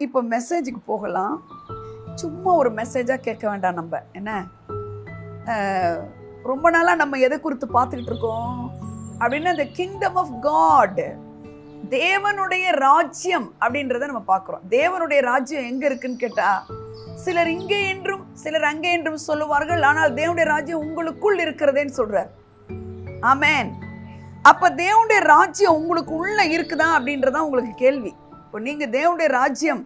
இப்போ மெசேஜுக்கு போகலாம். சும்மா ஒரு மெசேஜாக கேட்க வேண்டாம். நம்ம என்ன ரொம்ப நாளாக நம்ம எதை குறித்து பார்த்துக்கிட்டு இருக்கோம் அப்படின்னா the kingdom of God, தேவனுடைய ராஜ்யம் அப்படின்றத நம்ம பார்க்குறோம். தேவனுடைய ராஜ்யம் எங்கே இருக்குன்னு கேட்டால் சிலர் இங்கே என்றும் சிலர் அங்கே என்றும் சொல்லுவார்கள். ஆனால் தேவனுடைய ராஜ்யம் உங்களுக்குள் இருக்கிறதேன்னு சொல்றார். ஆமென். அப்ப தேவனுடைய ராஜ்யம் உங்களுக்கு உள்ள இருக்குதா அப்படின்றதான் உங்களுக்கு கேள்வி. இப்போ நீங்க தேவனுடைய ராஜ்யம்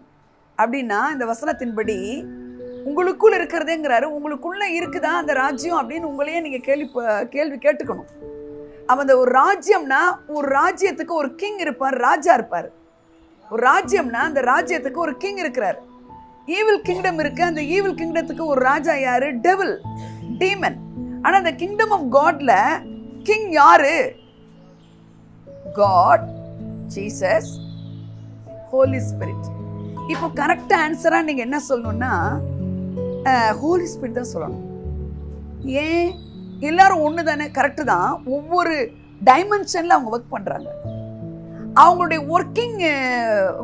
அப்படின்னா இந்த வசனத்தின்படி உங்களுக்குள் இருக்கிறதேங்கிறாரு. உங்களுக்குள்ள இருக்குதா அந்த ராஜ்யம் அப்படின்னு உங்களையே நீங்க கேள்வி கேட்டுக்கணும். அவன் அந்த ஒரு ராஜ்யம்னா ஒரு ராஜ்யத்துக்கு ஒரு கிங் இருப்பார், ராஜா இருப்பார். ஒரு ராஜ்யம்னா அந்த ராஜ்யத்துக்கு ஒரு கிங் இருக்கிறார். ஈவில் கிங்டம் இருக்கு. அந்த ஈவில் கிங்டத்துக்கு ஒரு ராஜா யாரு? Devil, demon. ஆனா அந்த கிங்டம் ஆஃப் காட்ல கிங் யாரு? God, Jesus, Holy Spirit. இப்போ கரெக்டா ஆன்சரா நீங்க என்ன சொல்லணும்னா ஹோலி ஸ்பிரிட் தான் சொல்லணும். ஏன்? எல்லாரும் ஒன்று தானே, கரெக்டு தான். ஒவ்வொரு டைமென்ஷன்ல அவங்க ஒர்க் பண்றாங்க. அவங்களுடைய ஒர்க்கிங்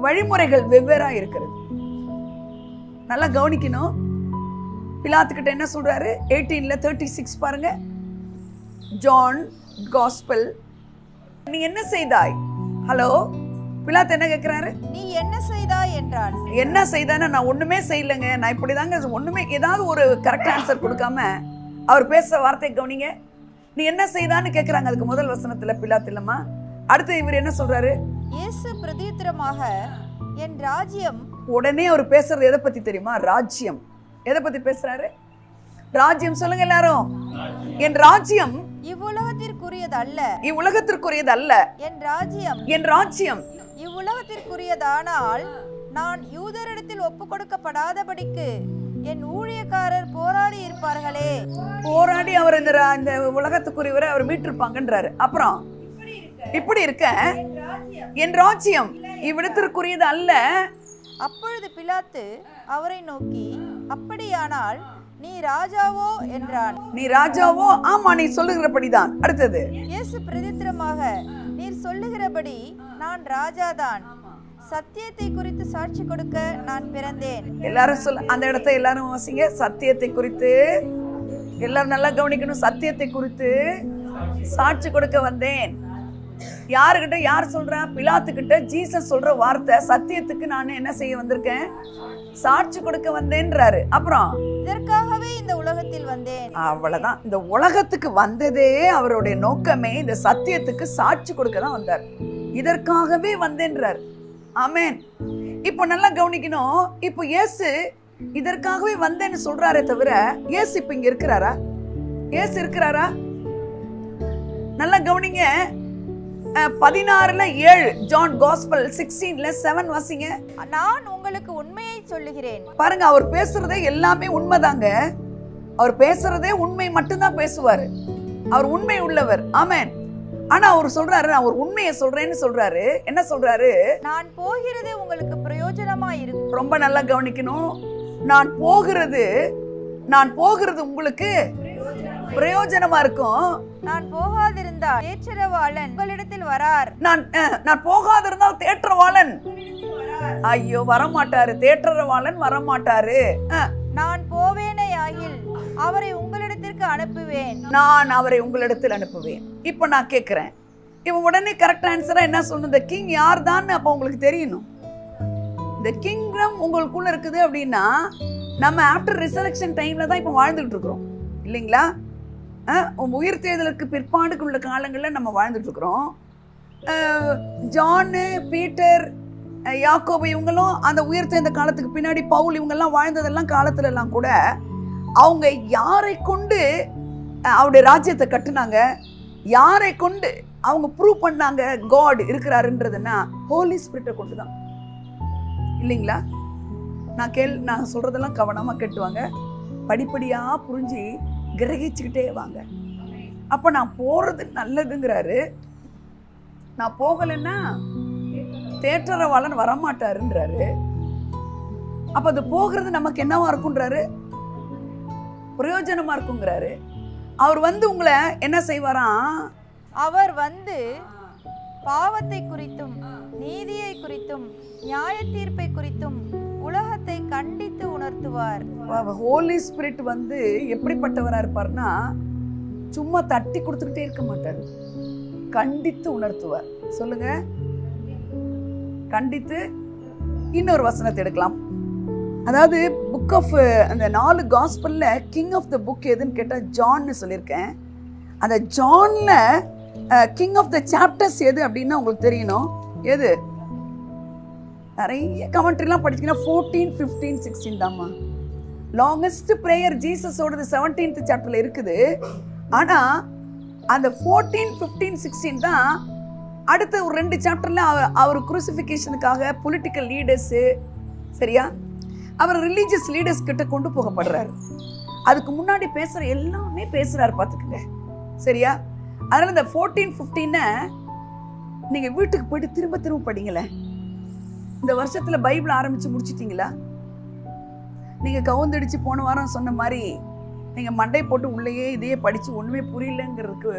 வழிமுறைகள் வெவ்வேறா இருக்கிறது. நல்லா கவனிக்கணும். பிலாத்துக்கிட்ட என்ன சொல்றாரு? 18:36 பாருங்க. John gospel. நீ என்ன செய்தாய்? ஹலோ, பிலாத்து என்ன கேட்கிறாரு? நீ என்ன செய்தாய் என்றான். என்ன செய்தான்னு நான் ஒண்ணுமே செய்யலைங்க, நான் இப்படிதாங்க ஒண்ணுமே. ஏதாவது ஒரு கரெக்ட் ஆன்சர் கொடுக்காம அவர் பேசுற வார்த்தை கவனிங்க. நீ என்ன செய்தான்னு கேட்கிறாங்க. அதுக்கு முதல் வசனத்துல பிலாத்து இல்லம்மா. அடுத்து இவர் என்ன சொல்றாரு? இயேசு பிரதியுத்தரமாக, என் ராஜ்யம். உடனே அவர் பேசுறது எதை பத்தி தெரியுமா? ராஜ்யம். எதை பத்தி பேசுறாரு? ராஜ்யம். சொல்லுங்க எல்லாரும். என் ராஜ்யம் இவ்வுலகத்திற்குரியது அல்ல. இவ்வுலகத்திற்குரியது அல்ல. என் ராஜ்யம். என் ராஜ்யம் இவ்வுலகத்திற்குரியதானால் நான் யூதரிடத்தில் ஒப்பு கொடுக்கப்படாதபடிக்கு என் ஊழியக்காரர் போராடி இருப்பார்களே. போராடி அவர் இந்த உலகத்துக்குரியவரை அவர் மீட்டிருப்பாங்கன்றாரு. அப்புறம் இப்படி இருக்க என் ராஜ்யம் இவ்விடத்திற்குரியது அல்ல. அப்பொழுது பிலாத்து அவரை நோக்கி, அப்படியானால் நீ ராஜாவோ என்றான். நீ ராஜாவோ? ஆமா, நீ சொல்லுகிறபடிதான். அடுத்தது இயேசு பிரதித்திரமாக, நீர் சொல்லுகிறபடி நான் ராஜாதான். சத்தியத்தை குறித்து சாட்சி கொடுக்க நான் பிறந்தேன். எல்லாரும் சொல்ல, அந்த இடத்தை எல்லாரும் வாசிங்க. சத்தியத்தை குறித்து, எல்லாரும் நல்லா கவனிக்கணும். சத்தியத்தை குறித்து சாட்சி கொடுக்க வந்தேன். யாருக்கிட்ட? யார் சொல்றா? பிலாத்துக்கிட்ட ஜீசஸ் சொல்ற வார்த்தை. சத்தியத்துக்கு நான் என்ன செய்ய வந்திருக்கேன்? சாட்சி கொடுக்க வந்தேன்றாரு. அப்புறம் இதற்காகவே இந்த உலகத்தில் வந்தேன். அவ்வளவுதான். இந்த உலகத்துக்கு வந்ததே அவருடைய நோக்கமே இந்த சத்தியத்துக்கு சாட்சி கொடுக்க தான் வந்தார். இதற்காகவே வந்தேன்றார். ஆமென். இப்போ நல்லா கவனிக்கணும். இப்போ இயேசு இதற்காகவே வந்தேன்னு சொல்றாரே தவிர இயேசு இப்ப இங்க இருக்கிறாரா? இயேசு இருக்கிறாரா? நல்லா கவனிங்க. 16:7 ஜான் காஸ்பல் 16:7 வாசிங்க. நான் உங்களுக்கு உண்மையை சொல்லுகிறேன். பாருங்க, அவர் பேசுறதே எல்லாமே உண்மைதாங்க. அவர் பேசுறதே உண்மை மட்டும்தான் பேசுவாரு. அவர் உண்மை உள்ளவர். ஆமென். ஆனா அவர் சொல்றாரு, நான் ஒரு உண்மையை சொல்றேன்னு சொல்றாரு. என்ன சொல்றாரு? நான் போகிறது உங்களுக்கு பிரயோஜனமா இருக்கும். ரொம்ப நல்லா கவனிக்கணும். நான் போகிறது உங்களுக்கு பிரயோஜனமா இருக்கும். நான் போகாதிருந்தால் தேற்றரவாளன் உங்களிடத்தில் வரார். நான் போகாதிருந்தால் தேற்றரவாளன் ஐயோ வரமாட்டாரு. தேற்றரவாளன் வரமாட்டாரு. நான் போவேனேயாகில் அவரை உங்களிடத்திற்கு அனுப்புவேன். நான் அவரை உங்களிடத்தில் அனுப்புவேன். இப்ப நான் கேட்கிறேன், இவன் உடனே கரெக்ட் ஆன்சரா என்ன சொல்லணும்? இந்த கிங் யார் தான் அப்ப உங்களுக்கு தெரியணும். இந்த கிங்டம் உங்களுக்குள்ள இருக்குது அப்படின்னா நம்ம ஆஃப்டர் ரிசரக்ஷன் டைம்ல தான் இப்ப வாழ்ந்துட்டு இருக்கிறோம் இல்லைங்களா? உயிர் தேர்தலுக்கு பிற்பாடுக்குள்ள காலங்களில் நம்ம வாழ்ந்துட்டு இருக்கிறோம். ஜான், பீட்டர், யாக்கோபு இவங்களும் அந்த உயிர் தேர்ந்த காலத்துக்கு பின்னாடி பவுல் இவங்கெல்லாம் வாழ்ந்ததெல்லாம் காலத்துல எல்லாம் கூட அவங்க யாரை கொண்டு அவருடைய ராஜ்யத்தை கட்டுனாங்க, யாரை கொண்டு அவங்க ப்ரூவ் பண்ணாங்க காட் இருக்கிறாருன்றதுன்னா ஹோலி ஸ்பிரிட்டை கொண்டு தான் இல்லைங்களா? நான் சொல்றதெல்லாம் கவனமா கேட்டுவாங்க. படிப்படியா புரிஞ்சு கிரகிச்சுக்கிட்டே வாங்க. அப்ப நான் போறது நல்லதுங்கிறாரு. நான் போகலைன்னா தேற்றரவாளன் வரமாட்டாருன்றாரு. அப்ப அது போகிறது நமக்கு என்னவா இருக்குன்றாரு? பிரயோஜனமா இருக்குங்கிறாரு. அவர் வந்து உங்களை என்ன செய்வாராம்? அவர் வந்து பாவத்தை குறித்தும் நீதியை குறித்தும் நியாய தீர்ப்பை குறித்தும் உலகத்தை கண்டித்து உணர்த்துவார். ஹோலி ஸ்பிரிட் வந்து எப்படிப்பட்டவரா இருப்பார்னா, சும்மா தட்டி கொடுத்துக்கிட்டே இருக்க மாட்டார், கண்டித்து உணர்த்துவார். சொல்லுங்க, கண்டித்து. இன்னொரு வசனத்தை எடுக்கலாம். அதாவது புக் ஆஃப் அந்த 4 காஸ்பல்ல கிங் ஆஃப் த புக் எதுன்னு கேட்டால் ஜான்னு சொல்லியிருக்கேன். அந்த ஜான்ல கிங் ஆஃப் த சாப்டர்ஸ் எது அப்படின்னா உங்களுக்கு தெரியணும். எது? நிறைய கமெண்ட்ரிலாம் படிச்சிங்கன்னா 14, 15, 16 தாம்மா. லாங்கஸ்ட் ப்ரேயர் ஜீசஸோடது 17th சாப்டர்ல இருக்குது. ஆனால் அந்த 14, 15, 16 தான் அடுத்த ஒரு 2 சாப்டர்ல அவர் குரூசிஃபிகேஷனுக்காக பொலிட்டிக்கல் லீடர்ஸு, சரியா, அவர் ரிலீஜியஸ் லீடர்ஸ் கிட்ட கொண்டு போகப்படுறாரு. அதுக்கு முன்னாடி பேசுற எல்லாமே பேசுறாரு, பார்த்துக்குங்க, சரியா. அதனால இந்த 14, 15 நீங்க வீட்டுக்கு போயிட்டு திரும்ப திரும்ப படிங்களேன். இந்த வருஷத்துல பைபிள் ஆரம்பிச்சு முடிச்சிட்டீங்களா? நீங்க கவுந்தடிச்சு போன வாரம் சொன்ன மாதிரி நீங்க மண்டை போட்டு உள்ளேயே இதையே படிச்சு ஒண்ணுமே புரியலங்கிறதுக்கு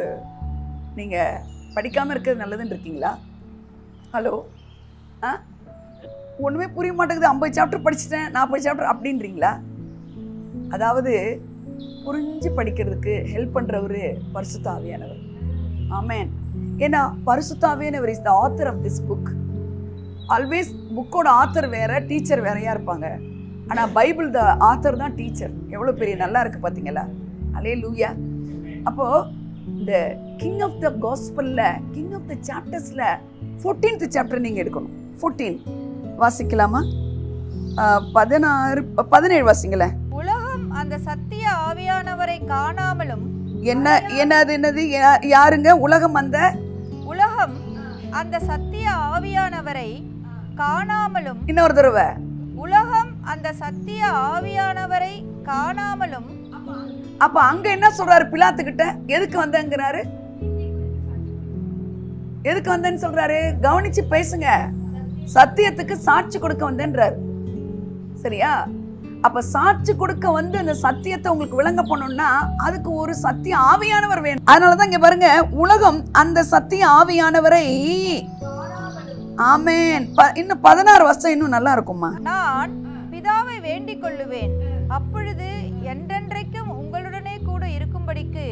நீங்க படிக்காம இருக்கிறது நல்லதுன்னு இருக்கீங்களா? ஹலோ, ஒண்ணுமே புரிய மாட்டேங்குது, 50 சாப்டர் படிச்சுட்டேன், 40 சாப்டர் அப்படின்றீங்களா? அதாவது புரிஞ்சு படிக்கிறதுக்கு ஹெல்ப் பண்றவரு பரிசுத்த ஆவியானவர். ஆமென். ஏன்னா பரிசுத்த ஆவியானவர் is the author of this book. Always புக்கோட ஆத்தர் வேற, டீச்சர் வேறையா இருப்பாங்க. ஆனா பைபிள் த ஆத்தர் தான் டீச்சர். எவ்வளவு பெரிய நல்லா இருக்கு பாத்தீங்களா? அல்லேலூயா. அப்போ இந்த கிங் ஆஃப் த காஸ்பல்ல, கிங் ஆஃப் த சாப்டர்ஸ்ல 14th சாப்டர் நீங்க எடுக்கணும். 14 வாசிக்கலாமா? 16, 17 வாசிங்களேன். உலகம் அந்த சத்திய ஆவியானவரை காணாமலும். என்னது யாருங்க? உலகம் அந்த சத்திய ஆவியானவரை காணாமலும். இன்னொரு தடவை. உலகம் அந்த சத்திய ஆவியானவரை காணாமலும். அப்ப அங்க என்ன சொல்றாரு பிலாத்து கிட்ட? எதுக்கு வந்தேங்கிறாரு? எதுக்கு வந்தேன்னு சொல்றாரு? கவனிச்சு பேசுங்க. சத்தியத்துக்கு சாட்சி கொடுக்க வந்தேன்றாரு, சரியா? அப்ப சாட்சி கொடுக்க வந்து அந்த சத்தியத்தை உங்களுக்கு விளங்க பண்ணணும்னா அதுக்கு ஒரு சத்திய ஆவியானவர் வேணும். அதனாலதான் இங்க பாருங்க, உலகம் அந்த சத்திய ஆவியானவரை. ஆமென். இன்னும் 16 வருஷம் இன்னும் நல்லா இருக்குமா? நான் பிதாவை வேண்டிக் கொள்ளுவேன், அப்பொழுது என்றென்றைக்கும் உங்களுடனே கூட இருக்கும்படிக்கு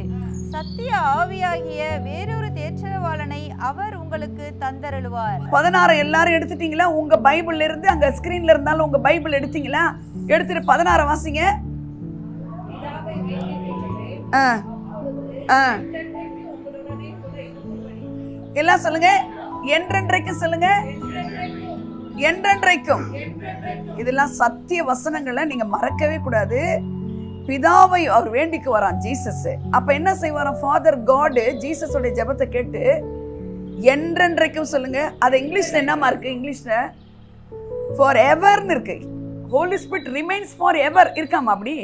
சத்திய ஆவியாகிய வேறொரு தேற்றரவாளனை அவர் உங்களுக்கு தந்தருளுவார். 16 எல்லாரும் எடுத்துட்டீங்களா? உங்க பைபிள்ல இருந்து அங்க ஸ்கிரீன்ல இருந்தாலும் உங்க பைபிள் எடுத்தீங்களா? எடுத்துட்டு 16 வாசிங்க. எல்லாம் சொல்லுங்க, என்றென்றைக்கும் சொல்லுங்க, என்றென்றைக்கும். இதெல்லாம் சத்திய வசனங்களை நீங்க மறக்கவே கூடாது. பிதாவை அவர் வேண்டிக்கு வரான் ஜீசஸ். அப்ப என்ன செய்வாராம்? ஃபாதர் காட் ஜீசஸோட ஜெபத்தை கேட்டு என்றென்றைக்கும் சொல்லுங்க. அது இங்கிலீஷ்ல என்னமா இருக்கு? இங்கிலீஷ்ல ஃபார் எவர்னு இருக்கு. Holy Spirit remains forever இருக்காமா? அப்படி.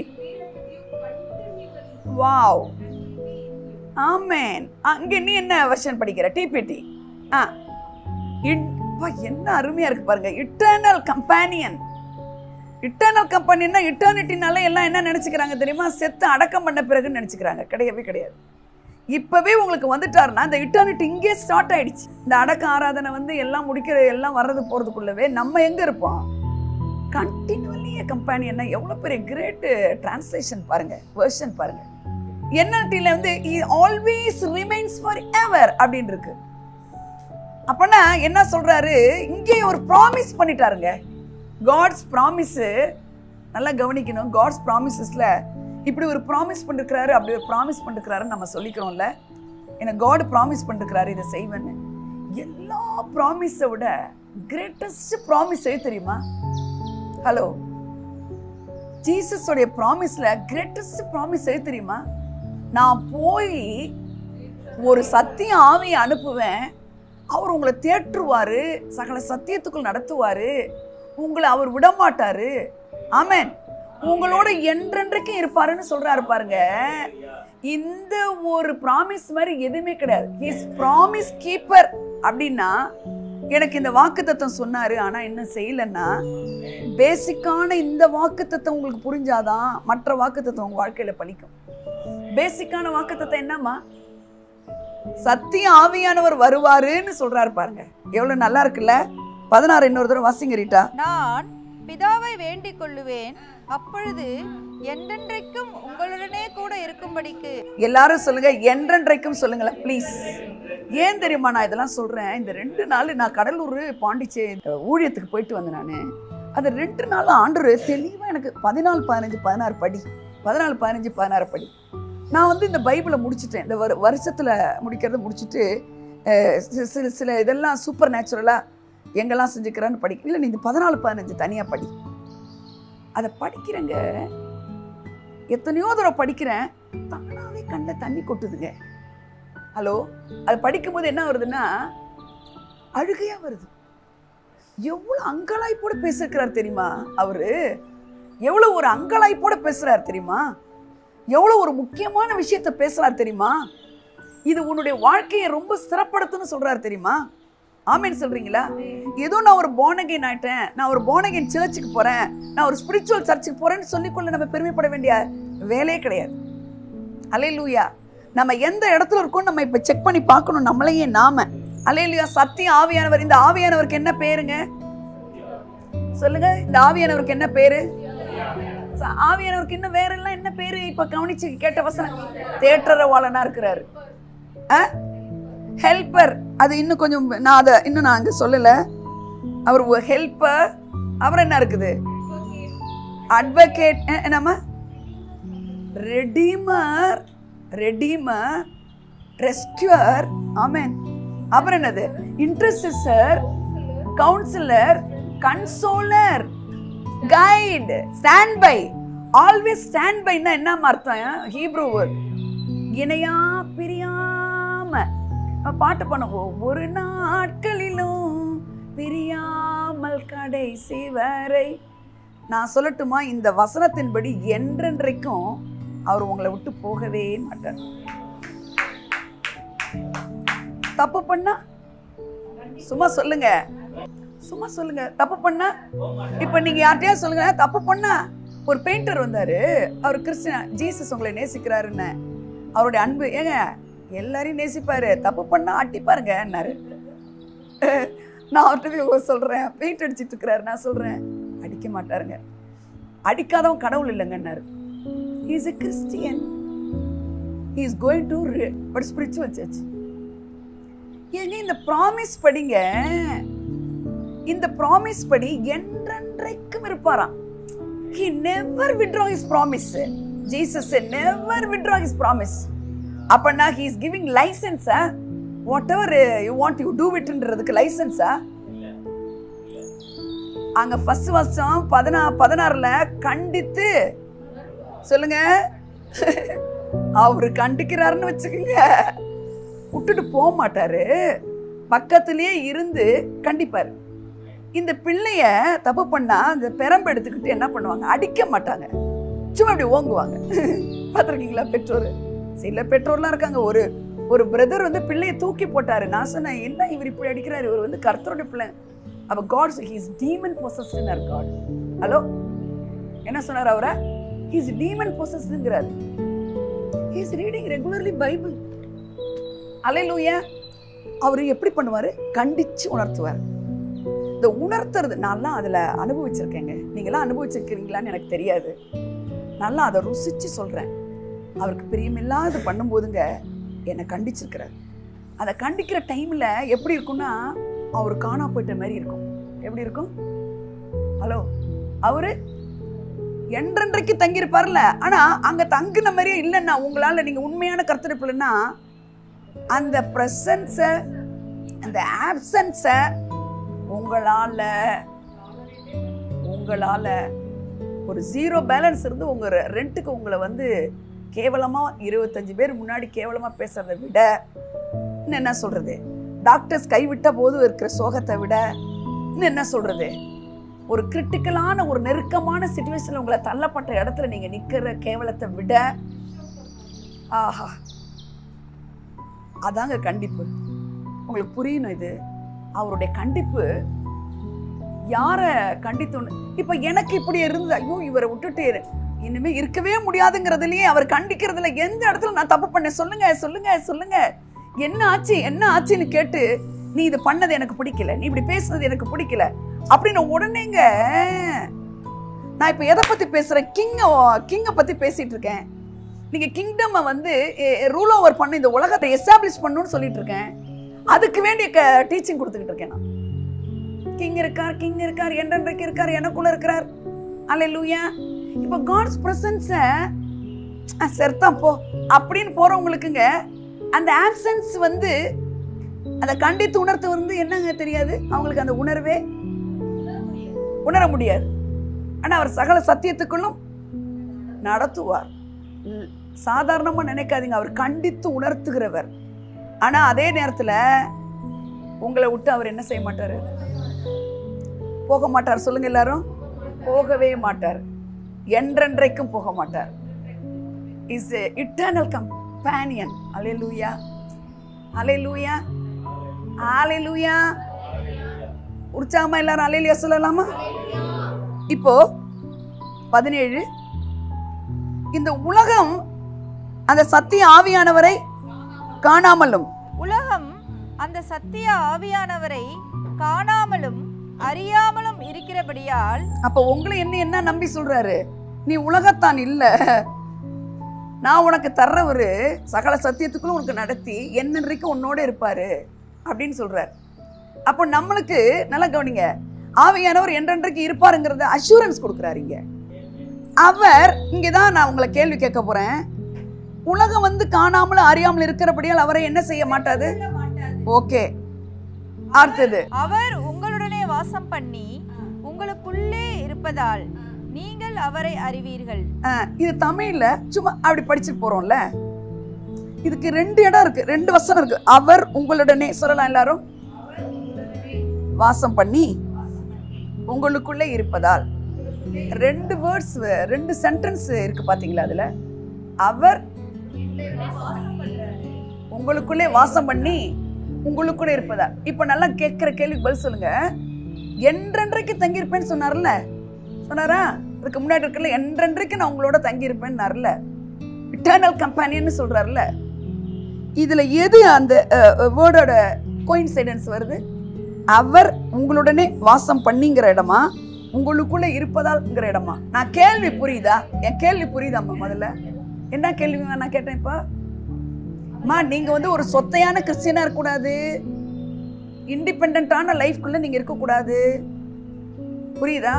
Wow, amen. அங்க நீ என்ன வெர்ஷன் படிக்கிற? டிபிடி. என்ன அருமையா இருக்கு பாருங்க. Eternal companion. இட்டர்னல் கம்பெனின்னா இட்டர்னிட்டினால எல்லாம் என்ன நினைச்சுக்கிறாங்க தெரியுமா? செத்து அடக்கம் பண்ண பிறகுன்னு நினைச்சுக்கிறாங்க. கிடையவே கிடையாது. இப்பவே உங்களுக்கு வந்துட்டாருன்னா இந்த இட்டர்னிட்டி இங்கே ஸ்டார்ட் ஆயிடுச்சு. இந்த அடக்க ஆராதனை வந்து எல்லாம் முடிக்கிற எல்லாம் வர்றது போறதுக்குள்ளவே நம்ம எங்க இருப்போம்? கண்டினியூலி கம்பெனியன்னா எவ்வளவு பெரிய கிரேட் டிரான்ஸ்லேஷன் பாருங்க, வெர்ஷன் பாருங்க. என்எல்டில வந்து he always remains forever அப்படின்னு இருக்கு. அப்பனா என்ன சொல்றாரு? இங்கே ஒரு ப்ராமிஸ் பண்ணிட்டாருங்க. காட்ஸ் ப்ராமிஸ் நல்லா கவனிக்கணும். காட்ஸ் ப்ராமிசஸ்ல இப்படி ஒரு ப்ராமிஸ் பண்ணிருக்கிறாரு, அப்படி ஒரு ப்ராமிஸ் பண்ணிருக்கிறாருன்னு நம்ம சொல்லிக்கிறோம்ல. ஏன்னா காட் ப்ராமிஸ் பண்ணிருக்கிறாரு இதை செய்வேன்னு. எல்லா ப்ராமிஸை விட கிரேட்டஸ்ட் ப்ராமிஸ் எது தெரியுமா? ஹலோ, ஜீசஸோடைய ப்ராமிஸ்ல கிரேட்டஸ்ட் ப்ராமிஸ் எது தெரியுமா? நான் போய் ஒரு சத்திய ஆவியை அனுப்புவேன், அவர் உங்களை தேற்றுவாரு, சகல சத்தியத்துக்குள் நடத்துவாரு, உங்களை அவர் விடமாட்டாரு. ஆமென். உங்களோட என்றென்றைக்கும் இருப்பாருன்னு சொல்றாரு பாருங்க. இந்த ஒரு ப்ராமிஸ் மாதிரி எதுவுமே கிடையாது. His promise keeper. அப்படின்னா எனக்கு இந்த வாக்குத்தத்தம் சொன்னாரு, ஆனா இன்னும் செய்யலன்னா, பேசிக்கான இந்த வாக்குத்தத்தம் உங்களுக்கு புரிஞ்சாதான் மற்ற வாக்குத்தத்தம் உங்க வாழ்க்கையில பலிக்கும். பேசிக்கான வாக்குத்தத்தம் என்னமா? சத்திய ஆவியானவர் வருவாருன்னு சொல்றாரு பாருங்க. எவ்வளவு நல்லா இருக்குல்ல? 16 இன்னொரு தடவை வாசிங்க ரீட்டா. நான் பிதாவை வேண்டிக் கொள்ளுவேன், அப்பொழுது என்றென்றைக்கும் உங்களுடனே கூட இருக்கும்படிக்கு. எல்லாரும் சொல்லுங்க, என்றென்றைக்கும் சொல்லுங்களேன் ப்ளீஸ். ஏன் தெரியுமா நான் இதெல்லாம் சொல்றேன்? இந்த 2 நாள் நான் கடலூர் பாண்டிச்சேரி ஊழியத்துக்கு போயிட்டு வந்தேன். நான் அது 2 நாள் ஆண்டவர் தெளிவா எனக்கு 14, 15, 16 படி, 14, 15, 16 படி. நான் வந்து இந்த பைபிளை முடிச்சுட்டேன். இந்த வருஷத்துல முடிக்கிறத முடிச்சுட்டு சில இதெல்லாம் சூப்பர் நேச்சுரலா எங்கெல்லாம் செஞ்சுக்கிறான்னு படிக்க. இல்லை, நீ இந்த 14, 15 தனியா படி. அதை படிக்கிறேங்க. எத்தனையோ தடவை படிக்கிறேன், தானாவே கண்ணில் தண்ணி கொட்டுதுங்க. ஹலோ, அது படிக்கும்போது என்ன வருதுன்னா அழுகையா வருது. எவ்வளவு அங்கலாய்ப்போட பேசிருக்கிறார் தெரியுமா? அவரு எவ்வளவு ஒரு அங்கலாய்ப்போட பேசுறாரு தெரியுமா? எவ்வளவு ஒரு முக்கியமான விஷயத்த பேசுறாரு தெரியுமா? இது உன்னுடைய வாழ்க்கையை ரொம்ப ஸ்திரப்படுத்துன்னு சொல்றாரு தெரியுமா? ஆமேன் சொல்றீங்களா? ஏதோ நான் ஒரு born again ஆயிட்டேன், நான் ஒரு born again சர்ச்சுக்கு போறேன், நான் ஒரு ஸ்பிரிச்சுவல் சர்ச்சுக்கு போறேன்னு சொல்லிக்கொள்ள நம்ம பெருமைப்பட வேண்டிய வேலையே கிடையாது. அல்லேலூயா. நம்ம எந்த இடத்துல இருக்கோம் நம்ம இப்ப செக் பண்ணி பார்க்கணும் நம்மளையே நாம. அல்லேலூயா. சத்திய ஆவியானவர். இந்த ஆவியானவருக்கு என்ன பேருங்க? சொல்லுங்க, இந்த ஆவியானவருக்கு என்ன பேரு? ஆவியானவருக்கு இன்னும் வேற எல்லாம் என்ன பேரு? இப்ப கவனிச்சு கேட்ட வசனம், தேற்றரவாளனா இருக்கிறாரு, ஹெல்பர். அது இன்னும் கொஞ்சம் நான் அங்க சொல்லல. அவர் ஹெல்பர். அவர் என்ன இருக்குது? அட்வொகேட். நம்ம ரெடீமர், ரெஸ்கியூர். ஆமென். அப்புறம் என்னது? Intercessor, counsellor, consoler, guide, stand by. Always stand பைன்னா என்ன அர்த்தம்? Hebrew word. இணையா பிரியாம பாட்டு பண்ணுவோம். ஒவ்வொரு நாட்களிலும் பிரியாமல் கடைசி வரை. நான் சொல்லட்டுமா? இந்த வசனத்தின்படி என்றென்றைக்கும் அவர் உங்களை விட்டு போகவே மாட்டார். தப்பு பண்ணா சும்மா சொல்லுங்க, சும்மா சொல்லுங்க. தப்பு பண்ணா இப்ப நீங்க யார்கிட்டயா சொல்லுங்க, தப்பு பண்ணா. ஒரு பெயிண்டர் வந்தாரு, அவர் கிறிஸ்டியன். ஜீசஸ் உங்களை நேசிக்கிறாருன்னு. அவருடைய அன்பு ஏங்க எல்லாரையும் நேசிப்பாரு, தப்பு பண்ணா அடிப்பாருங்க என்னாரு. நான் அவர்கிட்ட சொல்றேன், பெயிண்ட் அடிச்சிட்டு இருக்கிறாரு. நான் சொல்றேன், அடிக்க மாட்டாருங்க. அடிக்காதவன் கடவுள் இல்லைங்கன்னாரு. He is a Christian. He is going to but spiritual church. ஏங்க இந்த ப்ராமிஸ் படிங்க. இந்த ப்ராமிஸ் படி என்றென்றைக்கும் இருப்பாராம். He never withdraw his promise. Jesus said never withdraw his promise. அப்பனா he is giving license. Whatever you want you do it ன்றதுக்கு licence. அங்க ஃபர்ஸ்ட் வருஷம் 16ல கண்டித்து சொல்லுங்க, அவரு கண்டிக்கிறாருன்னு வச்சுக்கோங்க, விட்டுட்டு போக மாட்டாரு, பக்கத்திலேயே இருந்து கண்டிப்பாரு. இந்த பிள்ளைய தப்பு பண்ணா அந்த பெரம்பு எடுத்துக்கிட்டு என்ன பண்ணுவாங்க? அடிக்க மாட்டாங்க, சும்மா இப்படி ஓங்குவாங்க. பார்த்துருக்கீங்களா பெற்றோர்? சில பெற்றோர்லாம் இருக்காங்க. ஒரு பிரதர் வந்து பிள்ளையை தூக்கி போட்டாரு. நான் சொன்னேன், என்ன இவர் இப்படி அடிக்கிறாரு? இவர் வந்து கர்த்தருடைய பிள்ளை. அப்ப God he is demon possessed in our God. Hello, என்ன சொன்னார் அவரை? He is demon possessed ங்கறார். He is reading regularly Bible. அல்லேலூயா. அவர் எப்படி பண்ணுவாரு? கண்டிச்சு உணர்த்துவார். இந்த உணர்த்துறது நான்லாம் அதுல அனுபவிச்சிருக்கேங்க. நீங்களாம் அனுபவிச்சிருக்கீங்களான்னு எனக்கு தெரியாது. நல்லா அதை ருசிச்சு சொல்றேன். அவருக்கு பிரியமில்லாத பண்ணும்போதுங்க என்னை கண்டிச்சிருக்கிறார். அதை கண்டிக்கிற டைம்ல எப்படி இருக்கும்னா அவரு காணா போயிட்ட மாதிரி இருக்கும். எப்படி இருக்கும்? ஹலோ, அவரு என்றென்றைக்கு தங்கியிருப்பார்ல. ஆனா அங்க தங்குன மாதிரியே இல்லைன்னா, உங்களால நீங்க உண்மையான கர்த்தர் பிள்ளைன்னா அந்த பிரசன்ஸ, அந்த ஆப்சன்ஸ உங்களால ஒரு ஜீரோ பேலன்ஸ் இருந்து உங்க ரெண்டுக்கு உங்களை வந்து கேவலமா 25 பேர் முன்னாடி கேவலமா பேசுறதை விட என்ன சொல்றது, டாக்டர்ஸ் கைவிட்ட போது இருக்கிற சோகத்தை விட என்ன சொல்றது, ஒரு கிரிட்டிக்கலான ஒரு நெருக்கமான சிச்சுவேஷன்ல உங்களை தள்ளப்பட்ட இடத்துல நீங்க நிக்கிற கேவலத்தை விட, ஆஹா, அதாங்க கண்டிப்பு. உங்களுக்கு புரியணும். இது அவருடைய கண்டிப்பு. யார கண்டித்தோன்னு இப்ப எனக்கு இப்படி இருந்தது, ஐயோ இவரை விட்டுட்டு இனிமே இருக்கவே முடியாதுங்கிறதுலயே அவர் கண்டிக்கிறதுல எந்த இடத்துல நான் தப்பு பண்ணேன்? சொல்லுங்க சொல்லுங்க சொல்லுங்க, என்ன ஆச்சு என்ன ஆச்சுன்னு கேட்டு, நீ இது பண்ணது எனக்கு பிடிக்கல, நீ இப்படி பேசுனது எனக்கு பிடிக்கல அப்படின்னு உடனேங்க நான் இப்ப எதை பத்தி பேசுறேன்? கிங்கை பத்தி பேசிட்டு இருக்கேன். நீங்க கிங்டம் வந்து ரூல் ஓவர் பண்ண, இந்த உலகத்தை எஸ்டாப்ளிஷ் பண்ணணும்னு சொல்லிட்டு இருக்கேன். அதுக்கு வேண்டிய டீச்சிங் கொடுத்துக்கிட்டு இருக்கேன் நான். கிங் இருக்கார், என்றென்றைக்கு இருக்கார், எனக்குள்ள இருக்கிறார். அல்லேலூயா. இப்போ காட்ஸ் பிரசன்ஸ செர்தான் போ அப்படின்னு போறவங்களுக்குங்க அந்த ஆப்சன்ஸ் வந்து அதை கண்டித்து உணர்த்து வந்து என்னங்க தெரியாது, அவங்களுக்கு அந்த உணர்வே உணர முடியாது. ஆனா அவர் சகல சத்தியத்துக்குள்ளும் நடத்துவார். சாதாரணமா நினைக்காதீங்க, அவர் கண்டித்து உணர்த்துகிறவர். ஆனா அதே நேரத்துல உங்களை விட்டு அவர் என்ன செய்ய மாட்டாரு? போக மாட்டார். சொல்லுங்க எல்லாரும், போகவே மாட்டார். என்றென்றைக்கும் போக மாட்டார். Is eternal companion. Hallelujah, hallelujah, hallelujah. உற்சாகமா எல்லாரும் அல்லேலூயா சொல்லலாமா? இப்போ 17, இந்த உலகம் அந்த சத்திய ஆவியானவரை காணாமலும், உலகம் அந்த சத்திய ஆவியானவரை காணாமலும் அறியாமலும் இருக்கிறபடியால். அப்ப உங்களை என்ன நம்பி சொல்றாரு? நீ உலகத்தான் இல்ல, நான் உனக்கு தர்றவரு சகல சத்தியத்துக்குள்ள உனக்கு நடத்தி என்னன்றைக்கு உன்னோட இருப்பாரு அப்படின்னு சொல்றாரு. அப்போ நம்மளுக்கு நல்லா கவனிங்க, ஆவியானவர் என்றென்றைக்கு இருப்பாருங்கிறத அஷூரன்ஸ் கொடுக்குறாருங்க. அவர் இங்கதான் நான் உங்களை கேள்வி கேட்க போறேன். உலகம் வந்து காணாமல் அறியாமல் இருக்கிறபடியால் அவரை என்ன செய்ய மாட்டாது? ஓகே, அடுத்தது, அவர் உங்களுடனே வாசம் பண்ணி உங்களுக்குள்ளே இருப்பதால் நீங்கள் அவரை அறிவீர்கள். இது தமிழ்ல சும்மா அப்படி படிச்சு போறோம்ல. இதுக்கு 2 இடம் இருக்கு, 2 வசனம் இருக்கு. அவர் உங்களுடனே சொல்லலாம் எல்லாரும். வாசம் பண்ணி உங்களுக்குள்ளே இருப்பதால் 2 வேர்ட்ஸ், 2 சென்டென்ஸ் இருக்கு பாத்தீங்களா? அதுல அவர் உங்களுக்குள்ளே வாசம் பண்ணி உங்களுக்குள்ளே இருப்பதால். இப்ப நல்லா கேட்கிற கேள்விக்கு பதில் சொல்லுங்க. என்றென்றைக்கு தங்கியிருப்பேன்னு சொன்னார்ல, சொன்னாரா? அதுக்கு முன்னாடி இருக்கல, என்றென்றைக்கு நான் உங்களோட தங்கியிருப்பேன்னு இட்டர்னல் கம்பேனியன் சொல்றாருல. இதுல எது அந்த வேர்டோட கோயின்சைடன்ஸ் வருது? அவர் உங்களுடனே வாசம் பண்ணிங்கிற இடமா, உங்களுக்குள்ள இருப்பதால்ங்கிற இடமா? நான் கேள்வி புரியுதா? என் கேள்வி புரியுதாம்மா? முதல்ல என்ன கேள்வி நான் கேட்டேன் இப்ப? அம்மா, நீங்க வந்து ஒரு சொத்தையான கிறிஸ்டியனா இருக்கக்கூடாது, இண்டிபெண்டான லைஃப்குள்ள நீங்க இருக்கக்கூடாது. புரியுதா?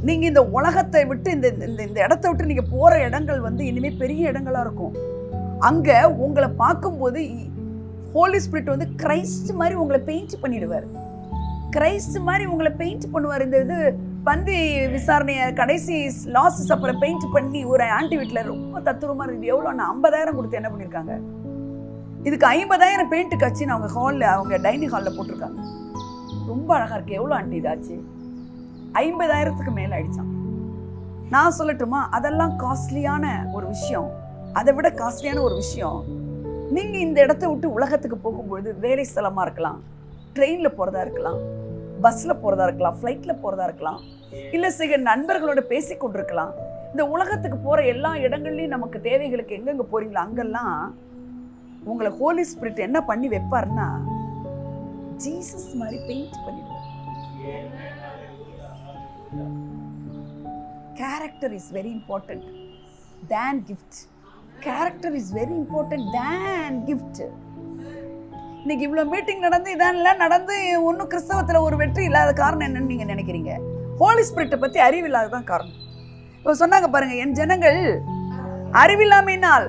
நீங்க இந்த உலகத்தை விட்டு இந்த இடத்தை விட்டு நீங்க போற இடங்கள் வந்து இனிமே பெரிய இடங்களா இருக்கும். அங்க உங்களை பார்க்கும்போது ஹோலி ஸ்பிரிட் வந்து கிரைஸ்ட் மாதிரி உங்களை பெயிண்ட் பண்ணிடுவார். கிரைஸ்ட் மாதிரி உங்களை பெயிண்ட் பண்ணுவார். இந்த இது பந்தி விசாரணைய கடைசி லாஸ்ட் சப்பரை பெயிண்ட் பண்ணி ஒரு ஆன்டி வீட்டில் ரொம்ப தத்துவமா இருக்குது. எவ்வளோண்ணா 50,000 கொடுத்து என்ன பண்ணியிருக்காங்க? இதுக்கு 50,000 பெயிண்ட் கட்சின்னு அவங்க ஹாலில், அவங்க டைனிங் ஹாலில் போட்டிருக்காங்க. ரொம்ப அழகா இருக்கு. எவ்வளோ ஆண்டி இதாச்சு? 50,000க்கு மேலே ஆயிடுச்சான். நான் சொல்லட்டுமா, அதெல்லாம் காஸ்ட்லியான ஒரு விஷயம். அதை விட காஸ்ட்லியான ஒரு விஷயம், நீங்க இந்த இடத்த விட்டு உலகத்துக்கு போகும்பொழுது வேலை ஸ்தலமா இருக்கலாம், ட்ரெயின்ல போறதா இருக்கலாம், பஸ்ல போறதா இருக்கலாம், ஃப்ளைட்ல போறதா இருக்கலாம், இல்ல சில நண்பர்களோட பேசி கொண்டிருக்கலாம். இந்த உலகத்துக்கு போற எல்லா இடங்கள்லயும் நமக்கு தேவைகளுக்கு எங்கெங்க போறீங்களோ அங்கெல்லாம் உங்களை ஹோலி ஸ்பிரிட் என்ன பண்ணி வைப்பாருன்னா, ஜீசஸ் மாதிரி பெயிண்ட் பண்ணிடுவார். Character is very important than gift. Character is very important than gift. இன்னைக்கு இவ்வளவு மீட்டிங் நடந்து இதெல்லாம் நடந்து ஒன்றும் கிறிஸ்தவத்தில் ஒரு வெற்றி இல்லாத காரணம் என்னன்னு நீங்க நினைக்கிறீங்க? ஹோலி ஸ்பிரிட்டை பத்தி அறிவில்லாததான் காரணம். இப்போ சொன்னாங்க பாருங்க, என் ஜனங்கள் அறிவில்லாமையினால்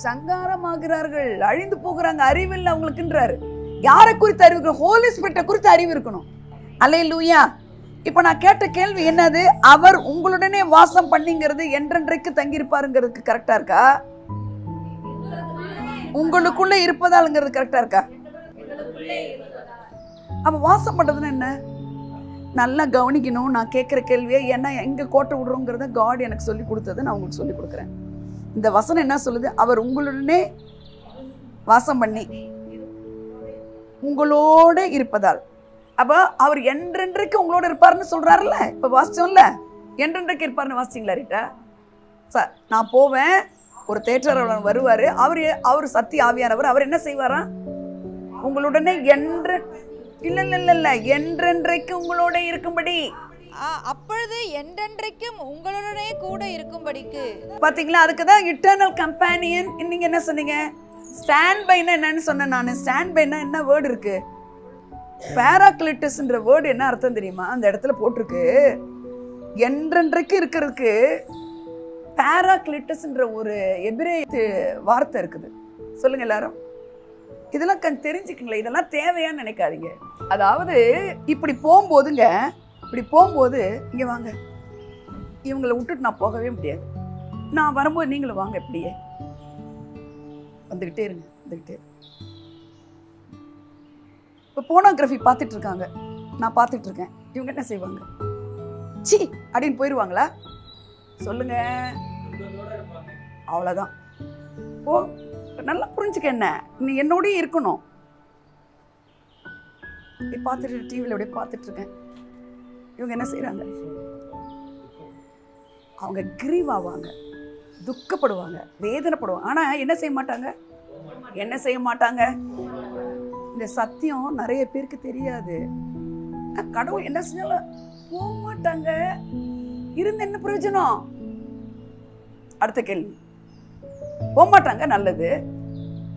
சங்காரமாகிறார்கள், அழிந்து போகிறாங்க, அறிவில்லை அவங்களுக்குன்றாரு. யாரை குறித்து அறிவு? ஹோலி ஸ்பிரிட்டை குறித்து அறிவு இருக்கணும். அல்லேலூயா. இப்ப நான் கேட்ட கேள்வி என்னது? அவர் உங்களுடனே வாசம் பண்ணிங்கிறது என்றென்றைக்கு தங்கியிருப்பாருங்கிறதுக்கு கரெக்டா இருக்கா? உங்களுக்குள்ள இருப்பதால்ங்கிறது கரெக்டா இருக்கா? அப்ப வாசம் பண்றதுன்னு என்ன? நல்லா கவனிக்கணும் நான் கேட்கிற கேள்வியை. ஏன்னா எங்க கோட்டை விடுறோங்கிறத காட் எனக்கு சொல்லி கொடுத்தது நான் உங்களுக்கு சொல்லி கொடுக்குறேன். இந்த வசனம் என்ன சொல்லுது? அவர் உங்களுடனே வாசம் பண்ணி உங்களோட இருப்பதால். அப்ப அவர் என்றென்றைக்கு உங்களோட இருப்பாருன்னு சொல்றாருல்ல. இப்ப வாசிச்சோம்ல, என்றென்றைக்கு இருப்பாருன்னு வாசிச்சிங்களா ரீட்டா? சார், நான் போவேன், ஒரு தேற்றரவர் வருவாரு, அவர் சத்திய ஆவியானவர். அவர் என்ன செய்வாரா? உங்களுடனே இல்ல என்றென்றைக்கு உங்களோட இருக்கும்படி அப்பொழுது என்றென்றைக்கும் உங்களுடனே கூட இருக்கும்படிக்கு. பாத்தீங்களா, அதுக்குதான் இட்டர்னல் கம்பேனியன். நீங்க என்ன சொன்னீங்க? ஸ்டாண்ட் பைனா என்னன்னு சொன்னேன் நான். ஸ்டாண்ட் பைனா என்ன வேர்டு இருக்கு? பாராக்ளிட்டஸ்ன்ற வேர்டு என்ன அர்த்தம் தெரியுமா? அந்த இடத்துல போட்டிருக்கு என்றென்றைக்கு இருக்கிறதுக்கு பாராக்ளிட்டஸ்ன்ற ஒரு எபிரேய வார்த்தை இருக்குது. சொல்லுங்க எல்லாரும். இதெல்லாம் தெரிஞ்சுக்கங்களேன். இதெல்லாம் தேவையான்னு நினைக்காதீங்க. அதாவது இப்படி போகும்போதுங்க, இப்படி போகும்போது இங்க வாங்க, இவங்களை விட்டுட்டு நான் போகவே முடியாது. நான் வரும்போது நீங்களும் வாங்க, இப்படியே வந்துகிட்டே இருங்க, வந்துகிட்டே. இப்போ போனோகிராஃபி பார்த்துட்டு இருக்காங்க, நான் பார்த்துட்டு இருக்கேன். இவங்க என்ன செய்வாங்க? சி அப்படின்னு போயிடுவாங்களா? சொல்லுங்க. அவ்வளோதான். ஓ, நல்லா புரிஞ்சுக்க. என்ன, நீ என்னோடய இருக்கணும். இப்படி பார்த்துட்டு டிவியில் அப்படியே பார்த்துட்டு இருக்கேன். இவங்க என்ன செய்கிறாங்க? அவங்க கிரீவ் ஆவாங்க, துக்கப்படுவாங்க, வேதனைப்படுவாங்க. ஆனால் என்ன செய்ய மாட்டாங்க? என்ன செய்ய மாட்டாங்க? இந்த சத்தியம் நிறைய பேருக்கு தெரியாது. கடவுள் என்ன செஞ்சாலும் போக மாட்டாங்க. இருந்து என்ன பிரயோஜனம்? அடுத்த கேள்வி. போக மாட்டாங்க, நல்லது.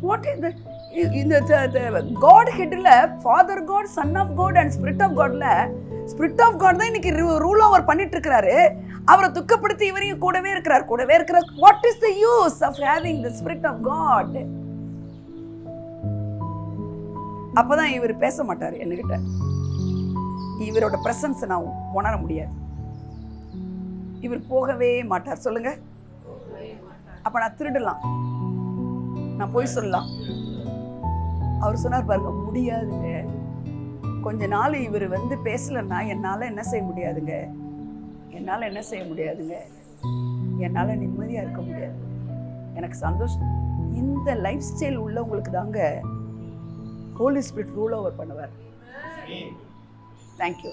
வாட் இஸ் இந்த காட் ஹெட்ல father God, son of God and spirit of காட்ல ஸ்பிரிட் ஆஃப் காட் தான் இன்னைக்கு ரூல் ஓவர் பண்ணிட்டு இருக்கிறாரு. அவரை துக்கப்படுத்தி இவரையும் கூடவே இருக்கிறார், கூடவே இருக்கிறார். What is the use of having the spirit of God? அப்பதான் இவர் பேச மாட்டார் என்கிட்ட. இவரோட பிரசன்ஸ் நான் உணர முடியாது. இவர் போகவே மாட்டார். சொல்லுங்க. அப்ப நான் திருடலாம், நான் போய் சொல்லலாம். அவர் சொன்னார் பாருங்க, முடியாதுங்க. கொஞ்ச நாள் இவர் பேசலன்னா என்னால என்ன செய்ய முடியாதுங்க, என்னால என்ன செய்ய முடியாதுங்க, என்னால நிம்மதியா இருக்க முடியாது, எனக்கு சந்தோஷம். இந்த லைஃப் ஸ்டைல் உள்ளவங்களுக்கு தாங்க ஹோலி ஸ்பிரிட் ரூல் ஓவர் பண்ணுவார். தேங்க்யூ.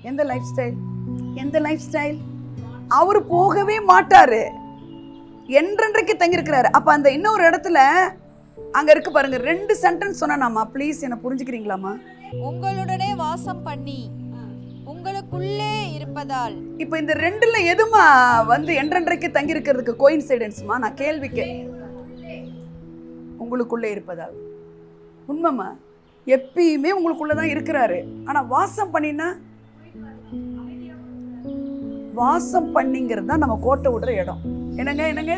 எந்த லைஃப் ஸ்டைல்? எந்த லைஃப் ஸ்டைல்? அவர் போகவே மாட்டாரு, என்றென்றைக்கு தங்கியிருக்கிறாரு. அப்ப அந்த இன்னொரு இடத்துல அங்க இருக்கு பாருங்க, 2 சென்டென்ஸ் சொன்னாமா, ப்ளீஸ் என்ன புரிஞ்சுக்கிறீங்களாமா? உங்களுடனே வாசம் பண்ணி உங்களுக்குள்ளே இருப்பதால். இப்ப இந்த 2ல எதுமா என்றென்றைக்கு தங்கி இருக்கிறதுக்கு கோயின்சிடென்ஸ்மா? நான் கேள்விக்கு. உங்களுக்குள்ளே இருப்பதால் உண்மைமா, எப்பயுமே உங்களுக்குள்ளதான் இருக்கிறாரு. ஆனா வாசம் பண்ணினா, வாசம் பண்ணிங்கிறது தான் நம்ம கோட்டை விடுற இடம். என்னங்க என்னங்க,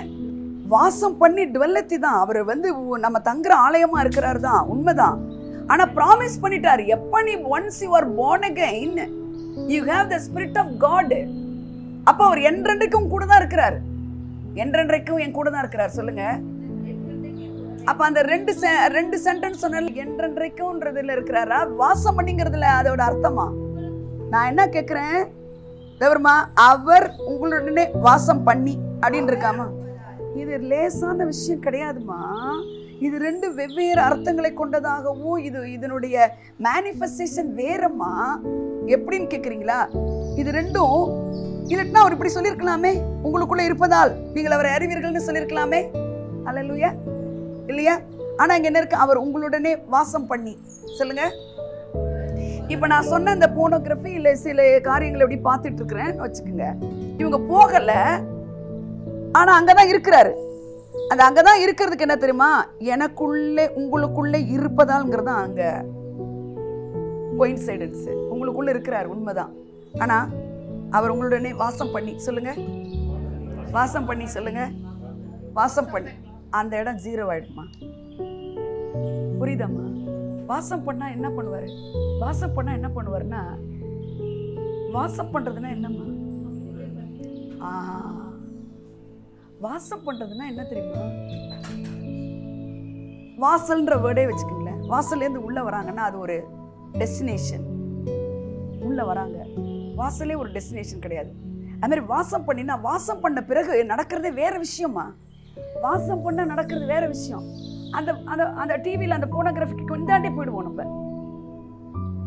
வாசம் பண்ணி டுவெல்லத்தி தான் அவர் நம்ம தங்குற ஆலயமா இருக்கிறாரு தான், உண்மைதான். ஆனா ப்ராமிஸ் பண்ணிட்டாரு, எப்ப நீ once you are born again you have the spirit of God. அப்ப அவர் என்றென்றைக்கும் கூட தான் இருக்கிறார், என்றென்றைக்கும் என் கூட தான் இருக்கிறார். சொல்லுங்க. அப்ப அந்த 2 சென்டென்ஸ் சொன்ன என்றென்றைக்கும்ன்றதுல இருக்கிறாரா, வாசம் பண்ணிங்கிறதுல அதோட அர்த்தமா? நான் என்ன கேட்கிறேன் தேவர்மா, அவர் உங்களுடனே வாசம் பண்ணி அப்படின்னு இருக்காமா? இது லேசான விஷயம் கிடையாதுமா. இது 2 வெவ்வேறு அர்த்தங்களை கொண்டதாகவும் இதனுடைய மேனிஃபெஸ்டேஷன் வேறமா. எப்படின்னு கேக்குறீங்களா? இது 2ம் இல்லைன்னா அவர் இப்படி சொல்லியிருக்கலாமே, உங்களுக்குள்ள இருப்பதால் நீங்கள் அவரை அறிவீர்கள்னு சொல்லியிருக்கலாமே. அல்லேலூயா, இல்லையா? ஆனா இங்க என்ன இருக்கு? அவர் உங்களுடனே வாசம் பண்ணி. சொல்லுங்க. இப்ப நான் சொன்ன இந்த போனோகிராஃபி இல்ல சில காரியங்களை எப்படி பார்த்துட்டு இருக்கிறேன் வச்சுக்கோங்க. இவங்க போகல, ஆனா அங்கதான் இருக்கிறாரு. அது அங்கதான் இருக்கிறதுக்கு என்ன தெரியுமா? எனக்குள்ளே உங்களுக்குள்ளே இருப்பதால்ங்கிறதா அங்க கோயின்சைடன்ஸ். உங்களுக்குள்ள இருக்கிறார், உண்மைதான். ஆனா அவர் உங்களுடனே வாசம் பண்ணி. சொல்லுங்க. வாசம் பண்ணி. சொல்லுங்க. வாசம் பண்ணி. அந்த இடம் 0 ஆயிடுமா? புரியுதாம்மா? வாசம் பண்ணா என்ன பண்ணுவாரு? வாசம் பண்ணா என்ன பண்ணுவாருன்னா, வாசம் பண்றதுன்னா என்னம்மா? வாசம் பண்றதுன்னா என்ன தெரியுமா? வாசல்ன்ற வேர்டே வச்சுக்கோங்களேன். வாசல்ல இருந்து உள்ள வராங்கன்னா அது ஒரு டெஸ்டினேஷன். உள்ள வராங்க, வாசலே ஒரு டெஸ்டினேஷன் கிடையாது. அது மாதிரி வாசம் பண்ணினா, வாசம் பண்ண பிறகு நடக்கிறதே வேற விஷயமா. வாசம் பண்ண நடக்கிறது வேற விஷயம். அந்த அந்த அந்த டிவியில் அந்த போனோகிராஃபிக்கு கொண்டாண்டே போயிடுவோம் நம்ம.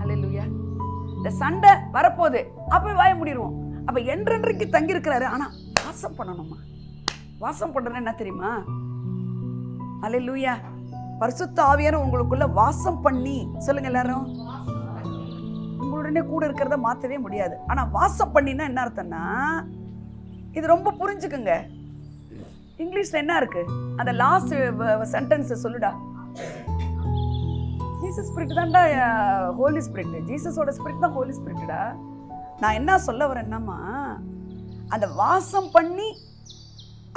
அல்லேலூயா. இந்த சண்டை வரப்போகுது, அப்போ வாய முடிடுவோம். அப்ப என்றென்றைக்கு தங்கி இருக்கிறாரு. ஆனா வாசம் பண்ணணுமா? வாசம் பண்றது என்ன தெரியுமா? அல்லேலூயா. பரிசுத்த ஆவியானவர் உங்களுக்குள்ள வாசம் பண்ணி. சொல்லுங்க எல்லாரும். உங்களுடனே கூட இருக்கிறத மாற்றவே முடியாது. ஆனால் வாசம் பண்ணினா என்ன அர்த்தம்னா, இது ரொம்ப புரிஞ்சுக்குங்க. இங்கிலீஷ்ல என்ன இருக்கு, அந்த லாஸ்ட் சென்டென்ஸ் சொல்லுடா. ஜீசஸ் ஸ்பிரிட் தான்டா ஹோலி ஸ்பிரிட். ஜீசஸோட ஸ்பிரிட் தான் ஹோலி ஸ்பிரிட்டா. நான் என்ன சொல்ல வரேன்னாமா, அந்த வாசம் பண்ணி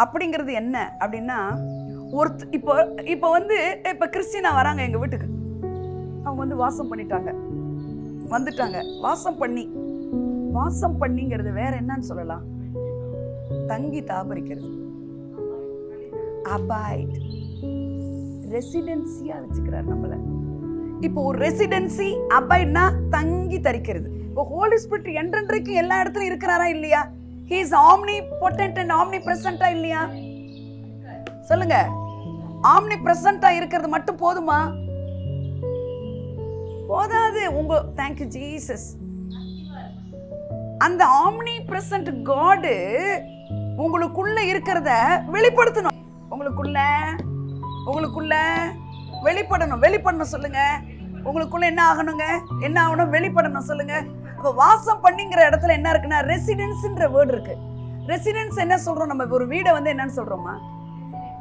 அப்படிங்கிறது என்ன அப்படின்னா, இப்போ வந்து இப்போ கிறிஸ்டினா வராங்க எங்கள் வீட்டுக்கு, அவங்க வந்து வாசம் பண்ணிட்டாங்க, வந்துட்டாங்க. வாசம் பண்ணிங்கிறது வேற என்னன்னு சொல்லலாம், தங்கி தாபரிக்கிறது. அபாய்ட், ரெசிடென்சியா வச்சுக்கிறார் நம்மள. இப்போ ஒரு ரெசிடென்சி, அபாய்ட்னா தங்கி தரிக்கிறது. இப்போ ஹோலி ஸ்பிரிட் என்றென்றைக்கு எல்லா இடத்துலயும் இருக்கிறாரா இல்லையா? He is omnipotent and omnipresent இல்லையா? சொல்லுங்க. omnipresent இருக்கிறது மட்டும் போதுமா? போதாது. உங்க thank you Jesus. அந்த omnipresent God உங்களுக்குள்ள இருக்கிறத வெளிப்படுத்தணும். உங்களுக்குள்ள வெளிப்படணும் சொல்லுங்க. உங்களுக்குள்ள என்ன ஆகணும், வெளிப்படணும் சொல்லுங்க. அப்ப வாசம் பண்ணிங்கிற இடத்துல என்ன இருக்குன்னா, ரெசிடென்ஸ்ன்ற வேர்ட் இருக்கு. ரெசிடென்ஸ் என்ன சொல்றோம், நம்ம ஒரு வீடை வந்து என்னன்னு சொல்றோமா,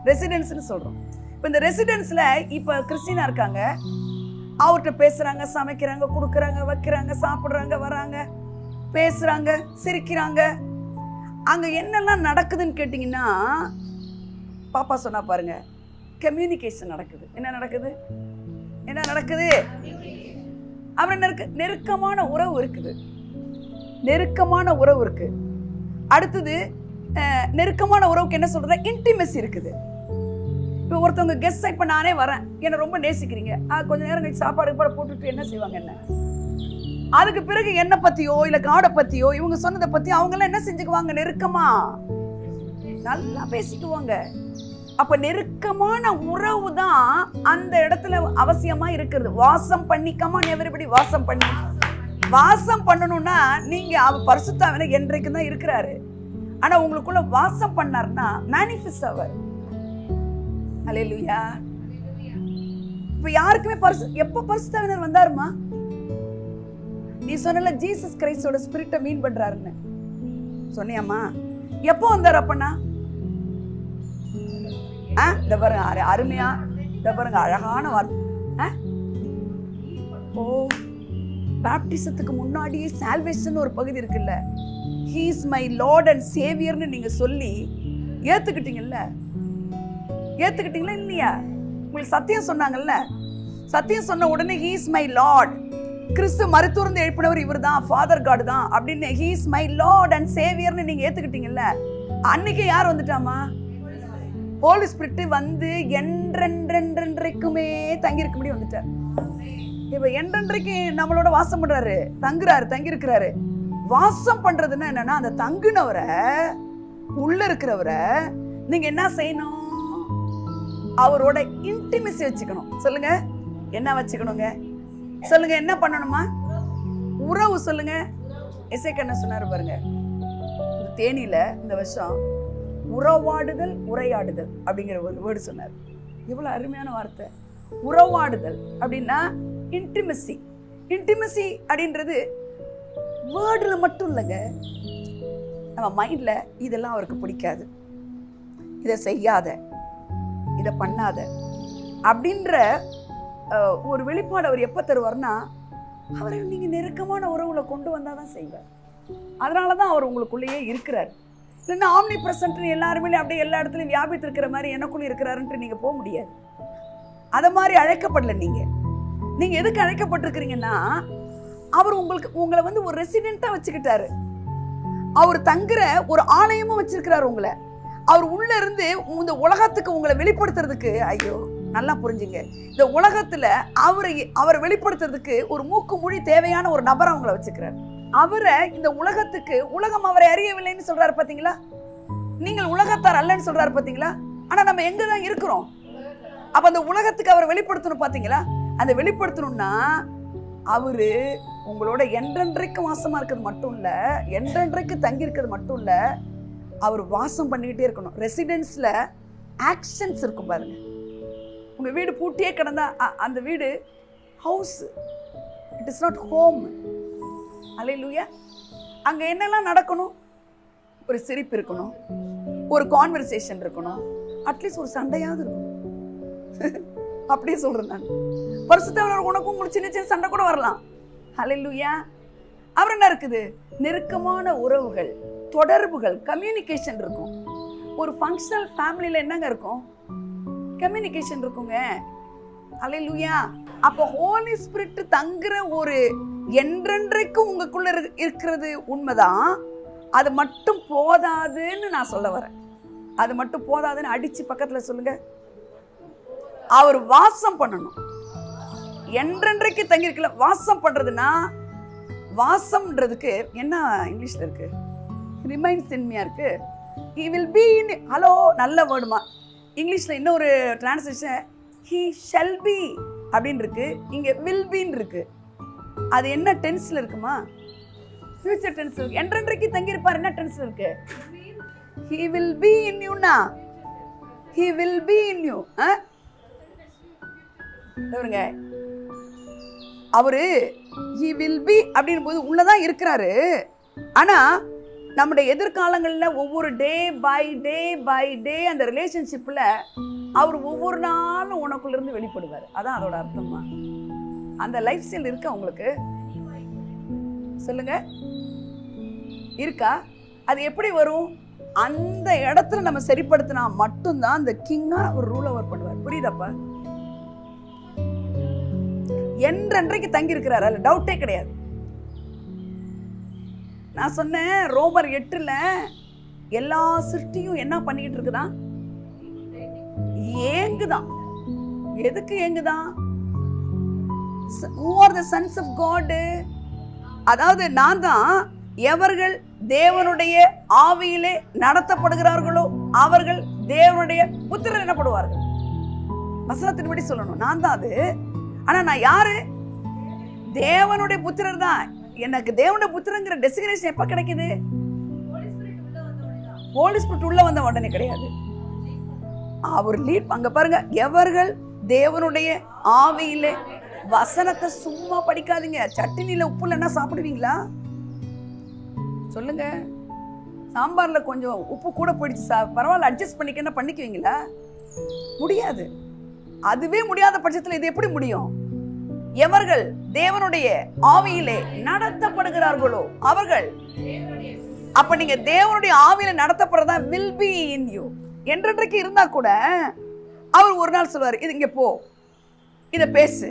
ரெசிடென்ஸ்னு சொல்றோம். இப்ப இந்த ரெசிடென்ஸ்ல இப்ப கிறிஸ்டினா இருக்காங்க, அவர்கிட்ட பேசுறாங்க, சமைக்கிறாங்க, கொடுக்குறாங்க, வைக்கிறாங்க, சாப்பிடுறாங்க, வராங்க, பேசுறாங்க, சிரிக்கிறாங்க. அங்க என்னெல்லாம் நடக்குதுன்னு கேட்டீங்கன்னா, பாப்பா சொன்னா பாருங்க, கம்யூனிகேஷன் நடக்குது. என்ன நடக்குது? அப்புறம் நெருக்கமான உறவு இருக்கு. அடுத்தது நெருக்கமான உறவுக்கு என்ன சொல்றது, இன்டிமெசி இருக்குது. இப்போ ஒருத்தவங்க கெஸ்ட், இப்ப நானே வரேன், என்ன ரொம்ப நேசிக்கிறீங்க, கொஞ்ச நேரம் கழிச்சு சாப்பாடு போட்டுட்டு என்ன செய்வாங்க, என்ன அதுக்கு பிறகு என்ன பத்தியோ இல்ல காடை பத்தியோ இவங்க சொன்னதை பத்தி அவங்க எல்லாம் என்ன செஞ்சுக்குவாங்க, நெருக்கமா நல்லா பேசிக்குவாங்க. அப்ப நெருக்கமான உறவு தான் அந்த இடத்துல அவசியமா இருக்கிறது. வாசம் பண்ணிக்கமா, எவரிபடி வாசம் பண்ணணும்னா, நீங்க அவர் பரிசுத்தாவில என்றைக்கும் தான் இருக்கிறாரு. ஆனா உங்களுக்குள்ள வாசம் பண்ணாருன்னா மேனிஃபெஸ்ட் ஆவார். ஹல்லேலூயா. இப்ப யாருக்குமே எப்ப பரிசுத்தாவினர் வந்தாருமா? நீ சொன்னல ஜீசஸ் கிரைஸ்டோட ஸ்பிரிட்ட மீன் பண்றாருன்னு சொன்னியாமா? எப்போ வந்தார் அப்பனா? இந்த பாருங்க, அருமையா, இந்த பாருங்க, அழகான வார்த்தை. ஓ, பாப்டிசத்துக்கு முன்னாடியே சால்வேஷன் ஒரு பகுதி இருக்குல்ல, he is my lord and savior ன்னு நீங்க சொல்லி ஏத்துக்கிட்டீங்கல்ல இல்லையா? உங்களுக்கு சத்தியம் சொன்னாங்கல்ல, சத்தியம் சொன்ன உடனே he is my lord, கிறிஸ்து மரித்தோர்ந்து எழுப்பினவர் இவர்தான், ஃபாதர் காட் தான் அப்படின்னு he is my lord and savior ன்னு நீங்க ஏத்துக்கிட்டீங்கல்ல, அன்னைக்கு யார் வந்துட்டாமா? ஹோலி ஸ்பிரிட் வந்து என்றென்றைக்குமே தங்கி இருக்க முடியும் வந்துட்டார். இப்ப என்றென்றைக்கு நம்மளோட வாசம் பண்றாரு, தங்கி இருக்கிறாரு. வாசம் பண்றதுன்னா என்னன்னா, அந்த தங்குனவரை, உள்ள இருக்கிறவரை நீங்க என்ன செய்யணும், அவரோட இன்டிமெசி வச்சுக்கணும். சொல்லுங்க, என்ன வச்சுக்கணுங்க? சொல்லுங்க, என்ன பண்ணணுமா? உறவு. சொல்லுங்க. எசேக்கியா என்ன சொன்னாரு பாருங்க, தேனியில இந்த வருஷம் உறவாடுதல், உரையாடுதல் அப்படிங்கிற ஒரு வேர்டு சொன்னார். எவ்வளவு அருமையான வார்த்தை. உறவாடுதல் அப்படின்னா இன்டிமெசி அப்படின்றது வேர்டுல மட்டும் இல்லைங்க, நம்ம மைண்ட்ல இதெல்லாம் அவருக்கு பிடிக்காது, இதை செய்யாத, இதை பண்ணாத அப்படின்ற ஒரு வெளிப்பாடு அவர் எப்ப தருவார்னா, அவரை நீங்க நெருக்கமான உறவுல கொண்டு வந்தாதான் செய்வார். அதனாலதான் அவர் உங்களுக்குள்ளேயே இருக்கிறார். இல்லைன்னா ஆம்னி பிரசன்ட் எல்லாருமே அப்படியே எல்லா இடத்துலையும் வியாபித்து இருக்கிற மாதிரி எனக்குள்ள இருக்கிறாருன்ட்டு நீங்க போக முடியாது. அதை மாதிரி அழைக்கப்படல. நீங்க எதுக்கு அழைக்கப்பட்டிருக்கிறீங்கன்னா, அவர் உங்களை வந்து ஒரு ரெசிடென்ட்டா வச்சுக்கிட்டாரு. அவர் தங்குற ஒரு ஆலயமும் வச்சிருக்கிறாரு உங்களை. அவர் உள்ள இருந்து இந்த உலகத்துக்கு உங்களை வெளிப்படுத்துறதுக்கு, ஐயோ நல்லா புரிஞ்சுங்க, இந்த உலகத்துல அவரை வெளிப்படுத்துறதுக்கு ஒரு மூக்கு மொழி தேவையான ஒரு நபரை அவங்கள வச்சுக்கிறார். அவரை இந்த உலகத்துக்கு, உலகம் அவரை அறியவில்லைன்னு சொல்றாரு பாத்தீங்களா, நீங்கள் உலகத்தார் அல்லன்னு சொல்றாரு பாத்தீங்களா. ஆனா நம்ம எங்கதான் இருக்கிறோம்? அப்ப அந்த உலகத்துக்கு அவரை வெளிப்படுத்தணும் பாத்தீங்களா. அந்த வெளிப்படுத்தணும்னா அவரு உங்களோட என்றென்றைக்கு வாசமா இருக்கிறது மட்டும் இல்ல, என்றென்றைக்கு தங்கி இருக்கிறது மட்டும் இல்ல, அவர் வாசம் பண்ணிக்கிட்டே இருக்கணும். ரெசிடென்ஸ்ல ஆக்ஷன்ஸ் இருக்கும் பாருங்க. உங்க வீடு பூட்டியே கிடந்தா அந்த வீடு house, it is not home. Hallelujah. அங்க என்னெல்லாம் நடக்கணும்? ஒரு சிரிப்பு இருக்கணும், ஒரு கான்வர்சேஷன் இருக்கணும், அட்லீஸ்ட் ஒரு சண்டையாவது இருக்கணும். அப்படியே சொல்றேன் நான். பரிசுத்தவாவியானவர் உனக்கும் உங்களுக்கு சின்ன சின்ன சண்டை கூட வரலாம். அல்லேலூயா. அப்புறம் என்ன இருக்குது? நெருக்கமான உறவுகள், தொடர்புகள், கம்யூனிகேஷன் இருக்கும். ஒரு ஃபங்க்ஷனல் ஃபேமிலியில என்னங்க இருக்கும்? கம்யூனிகேஷன் இருக்குங்க. அல்லேலூயா. அப்போ ஹோலி ஸ்பிரிட் தங்குற ஒரு என்றென்றைக்கும் உங்களுக்குள்ள இருக்கிறது உண்மைதான். அது மட்டும் போதாதுன்னு நான் சொல்ல வரேன். அது மட்டும் போதாதுன்னு அடிச்சு பக்கத்துல சொல்லுங்க. அவர் வாசம் பண்ணணும். என்றென்றைக்கு தங்கி இருக்கல. வாசம் பண்றதுன்னா, வாசம்ன்றதுக்கு என்ன இங்கிலீஷ்ல இருக்கு? ரிமைன்ஸ் இன்மையா இருக்கு. he will be in. Hello, நல்ல வேர்டுமா. இங்கிலீஷ்ல இன்னொரு டிரான்ஸ்லேஷன் he shall be அப்படின்னு இருக்கு. இங்க will be இருக்கு. அது என்ன டென்ஸ்ல இருக்குமா? ஃபியூச்சர் டென்ஸ் இருக்கு. என்றென்றைக்கு தங்கி இருப்பார். என்ன டென்ஸ்ல இருக்கு? he will be in you னா, he will be in you. பாருங்க, அவரு he will be அப்படின் போது உள்ளதான் இருக்கிறாரு. ஆனா நம்முடைய எதிர்காலங்கள்ல ஒவ்வொரு டே பை டே அந்த ரிலேஷன்ஷிப்ல அவர் ஒவ்வொரு நாளும் உனக்குள்ள இருந்து வெளிப்படுவார். அதான் அதோட அர்த்தமா. அந்த லைஃப் ஸ்டைல் இருக்கா உங்களுக்கு? சொல்லுங்க, இருக்கா? அது எப்படி வரும்? அந்த இடத்துல நம்ம சரிப்படுத்தினா மட்டும்தான் அந்த கிங்கா ஒரு ரூல் ஓவர் பண்ணுவார். புரியுதாப்பா? என்றென்றைக்கு தங்கி இருக்கிறாரு, அதுல டவுட்டே கிடையாது. நான் சொன்னேன், ரோமர் 8ல எல்லா சிருஷ்டியும் என்ன பண்ணிக்கிட்டு இருக்குதான்? ஏங்குதான். எதுக்கு ஏங்குதான்? Who are the sons of God? அதாவது நான் தான், எவர்கள் தேவனுடைய ஆவியிலே நடத்தப்படுகிறார்களோ அவர்கள் தேவனுடைய புத்திரர் எனப்படுவார்கள். வசனத்தின்படி சொல்லணும், நான் தான் அது. ஆனா நான் யாரு? தேவனுடைய புத்திரர் தான். எனக்கு தேவனுடைய புத்திரங்கிற டெசிக்னேஷன் எப்ப கிடைக்குது? ஹோலி ஸ்பிரிட் உள்ள வந்த உடனே கிடையாது. அவர் லீட். அங்க பாருங்க, எவர்கள் தேவனுடைய ஆவியிலே. வசனத்தை சும்மா படிக்காதீங்க. சட்டினில உப்பு இல்லைன்னா சாப்பிடுவீங்களா? சொல்லுங்க. சாம்பார்ல கொஞ்சம் உப்பு கூட போயிடுச்சு, பரவாயில்ல அட்ஜஸ்ட் பண்ணிக்க பண்ணிக்குவீங்களா? முடியாது. அதுவே முடியாத பட்சத்தில் இது எப்படி முடியும்? எவர்கள் தேவனுடைய ஆவியிலே நடத்தப்படுகிறார்களோ அவர்கள். அப்ப நீங்க தேவனுடைய ஆவியில நடத்தப்படுறதா will be in you. என்றென்றைக்கு இருந்தா கூட அவர் ஒரு நாள் சொல்வார், இது இங்க போ, இத பேசு,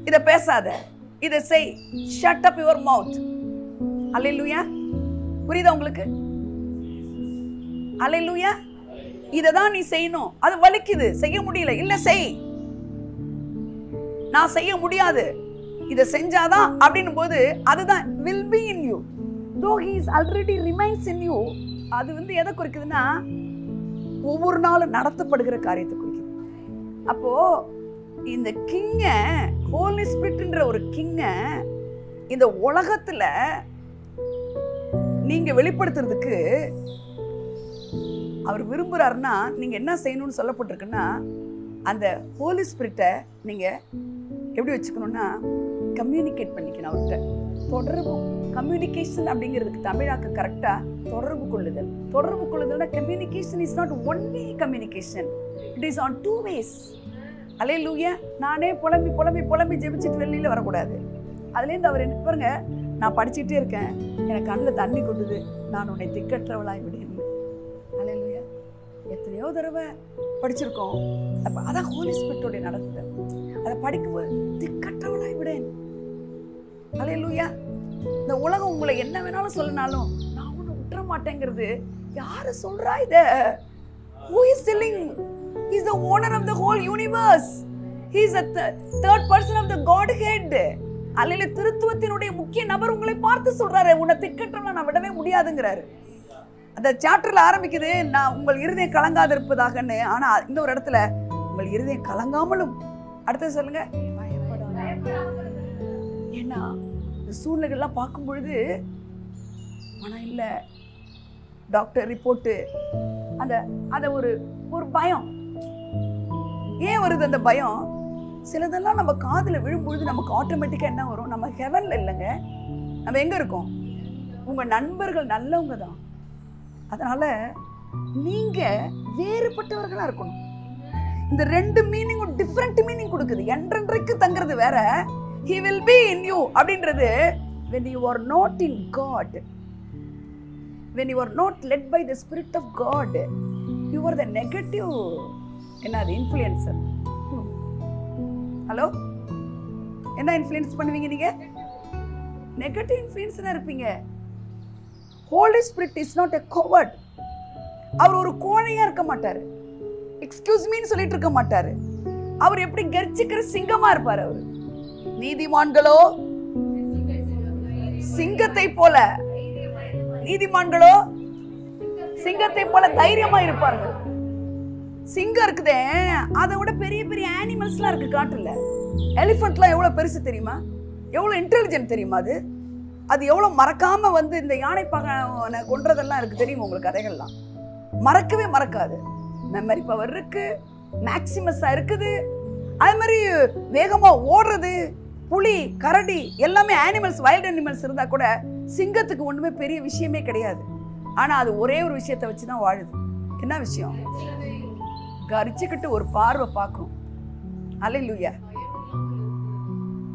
இத பேசாத, இத செய், shut up your mouth. அல்லேலூயா. புரியுதா உங்களுக்கு? அல்லேலூயா. இததான் நீ செய்யணும். அது வலிக்குது, செய்ய முடியல, இல்ல செய். நான் செய்ய முடியாது, இத செஞ்சாதான் அப்படின்னும் போது அதுதான் will be in you. Though he is already remains in you. அது எதை குறிக்குதுன்னா, ஒவ்வொரு நாளும் நடத்தப்படுகிற காரியத்தை குறிக்குது. அப்போ இந்த கிங்க, ஹோலி ஸ்பிரிட்ன்ற ஒரு கிங்க இந்த உலகத்துல நீங்க வெளிப்படுத்துறதுக்கு அவர் விரும்புறாருன்னா நீங்க என்ன செய்யணும்னு சொல்லப்பட்டிருக்குன்னா, அந்த ஹோலி ஸ்பிரிட்டை நீங்க எப்படி வச்சுக்கணும்னா கம்யூனிகேட் பண்ணிக்கணும் அவர்கிட்ட. தொடர்பு, கம்யூனிகேஷன் அப்படிங்கிறதுக்கு தமிழாக்க கரெக்டா தொடர்பு கொள்ளுதல். தொடர்பு கொள்ளுதல்னா communication is not one way communication, it is on two ways. Hallelujah. நானே புலம்பி புலம்பி புலம்பி ஜெபிச்சுட்டு வெளியில வரக்கூடாது. அதுலேருந்து அவர் என்ன பாருங்க, நான் படிச்சுட்டே இருக்கேன், எனக்கு கண்ணில் தண்ணி கொட்டுது, நான் உன்னை திக்கற்றவளாய் விடேன். அல்லேலூயா. எத்தனையோ தடவை படிச்சிருக்கோம். அப்ப அதான் ஹோலி ஸ்பிரிட்டோட நடத்துதல். அதை படிக்கும்போது திக்கற்றவளாய் விடேன். அல்லேலூயா. இந்த உலகம் உங்களை என்ன வேணாலும் சொல்லனாலும் நான் ஒண்ணு விட்டுற மாட்டேங்கிறது யாரு சொல்றா? இத who is telling? He is the owner of the whole universe. He is the third person of the Godhead. அல்லேலூயா. திருத்துவத்தினுடைய முக்கிய நபர் உங்களை பார்த்து சொல்றாரு, உன்னை திக்கற்றவளா நான் விடவே முடியாதுங்கிறாரு. அந்த சாப்டர்ல ஆரம்பிக்குது, நான் உங்கள் இருதயம் கலங்காது இருப்பதாகன்னு. ஆனா இந்த ஒரு இடத்துல உங்கள் இருதயம் கலங்காமலும், அடுத்தது சொல்லுங்க, ஏன்னா இந்த சூழ்நிலைகள்லாம் பார்க்கும் பொழுது பணம் இல்லை, டாக்டர் ரிப்போர்ட்டு, அந்த ஒரு பயம். ஏன் வருது அந்த பயம்? சிலதெல்லாம் நம்ம காதுல விழும்பொழுது நமக்கு ஆட்டோமேட்டிக்கா என்ன வரும்? நம்ம ஹெவன்ல இல்லைங்க, நம்ம எங்க இருக்கோம்? உங்க நண்பர்கள் நல்லவங்க தான். அதனால நீங்க வேறுபட்டவர்களா இருக்கணும். இந்த ரெண்டு மீனிங்கும் டிஃபரெண்ட் மீனிங் கொடுக்குது. என்றென்றைக்கு தங்கிறது வேற, he will be in you அப்படின்றது when you are not in God, when you are not led by the Spirit of God, you are the negative என்னது இன்ஃப்ளூயன்சர். ஹலோ, என்ன இன்ஃப்ளூயன்ஸ் பண்ணுவீங்க நீங்க? நெகட்டிவ் இன்ஃப்ளூயன்ஸா இருப்பீங்க. Holy Spirit is not a coward. அவர் ஒரு கோழையா இருக்க மாட்டாரு. Excuse மீன்னு சொல்லிட்டு இருக்க மாட்டாரு. அவர் எப்படி கர்ஜிக்கிற சிங்கமா இருப்பாரு. அவர் நீதிமான்களோ சிங்கத்தை போல, நீதிமான்களோ சிங்கத்தை போல தைரியமா இருப்பார்கள். சிங்கம் இருக்குதே, அதை விட பெரிய பெரிய அனிமல்ஸ்லாம் இருக்கு காட்டுல. எலிஃபென்ட்லாம் எவ்வளவு பெருசு தெரியுமா? எவ்வளவு இன்டெலிஜென்ட் தெரியுமா? அது எவ்வளவு மறக்காம வந்து இந்த யானை பகனை கொன்றதெல்லாம் இருக்கு தெரியுமா உங்களுக்கு? கதைகள்லாம் மறக்கவே மறக்காது. மெமரி பவர் இருக்கு, மேக்சிமஸா இருக்குது. அது மாதிரி வேகமா ஓடுறது, புலி, கரடி எல்லாமே அனிமல்ஸ், வைல்ட் அனிமல்ஸ் இருந்தா கூட சிங்கத்துக்கு ஒண்ணுமே பெரிய விஷயமே கிடையாது. ஆனா அது ஒரே ஒரு விஷயத்தை வச்சுதான் வாழுது. என்ன விஷயம்? கரிச்சுக்கிட்டு ஒரு பார்வை பார்க்கும். அல்லேலூயா.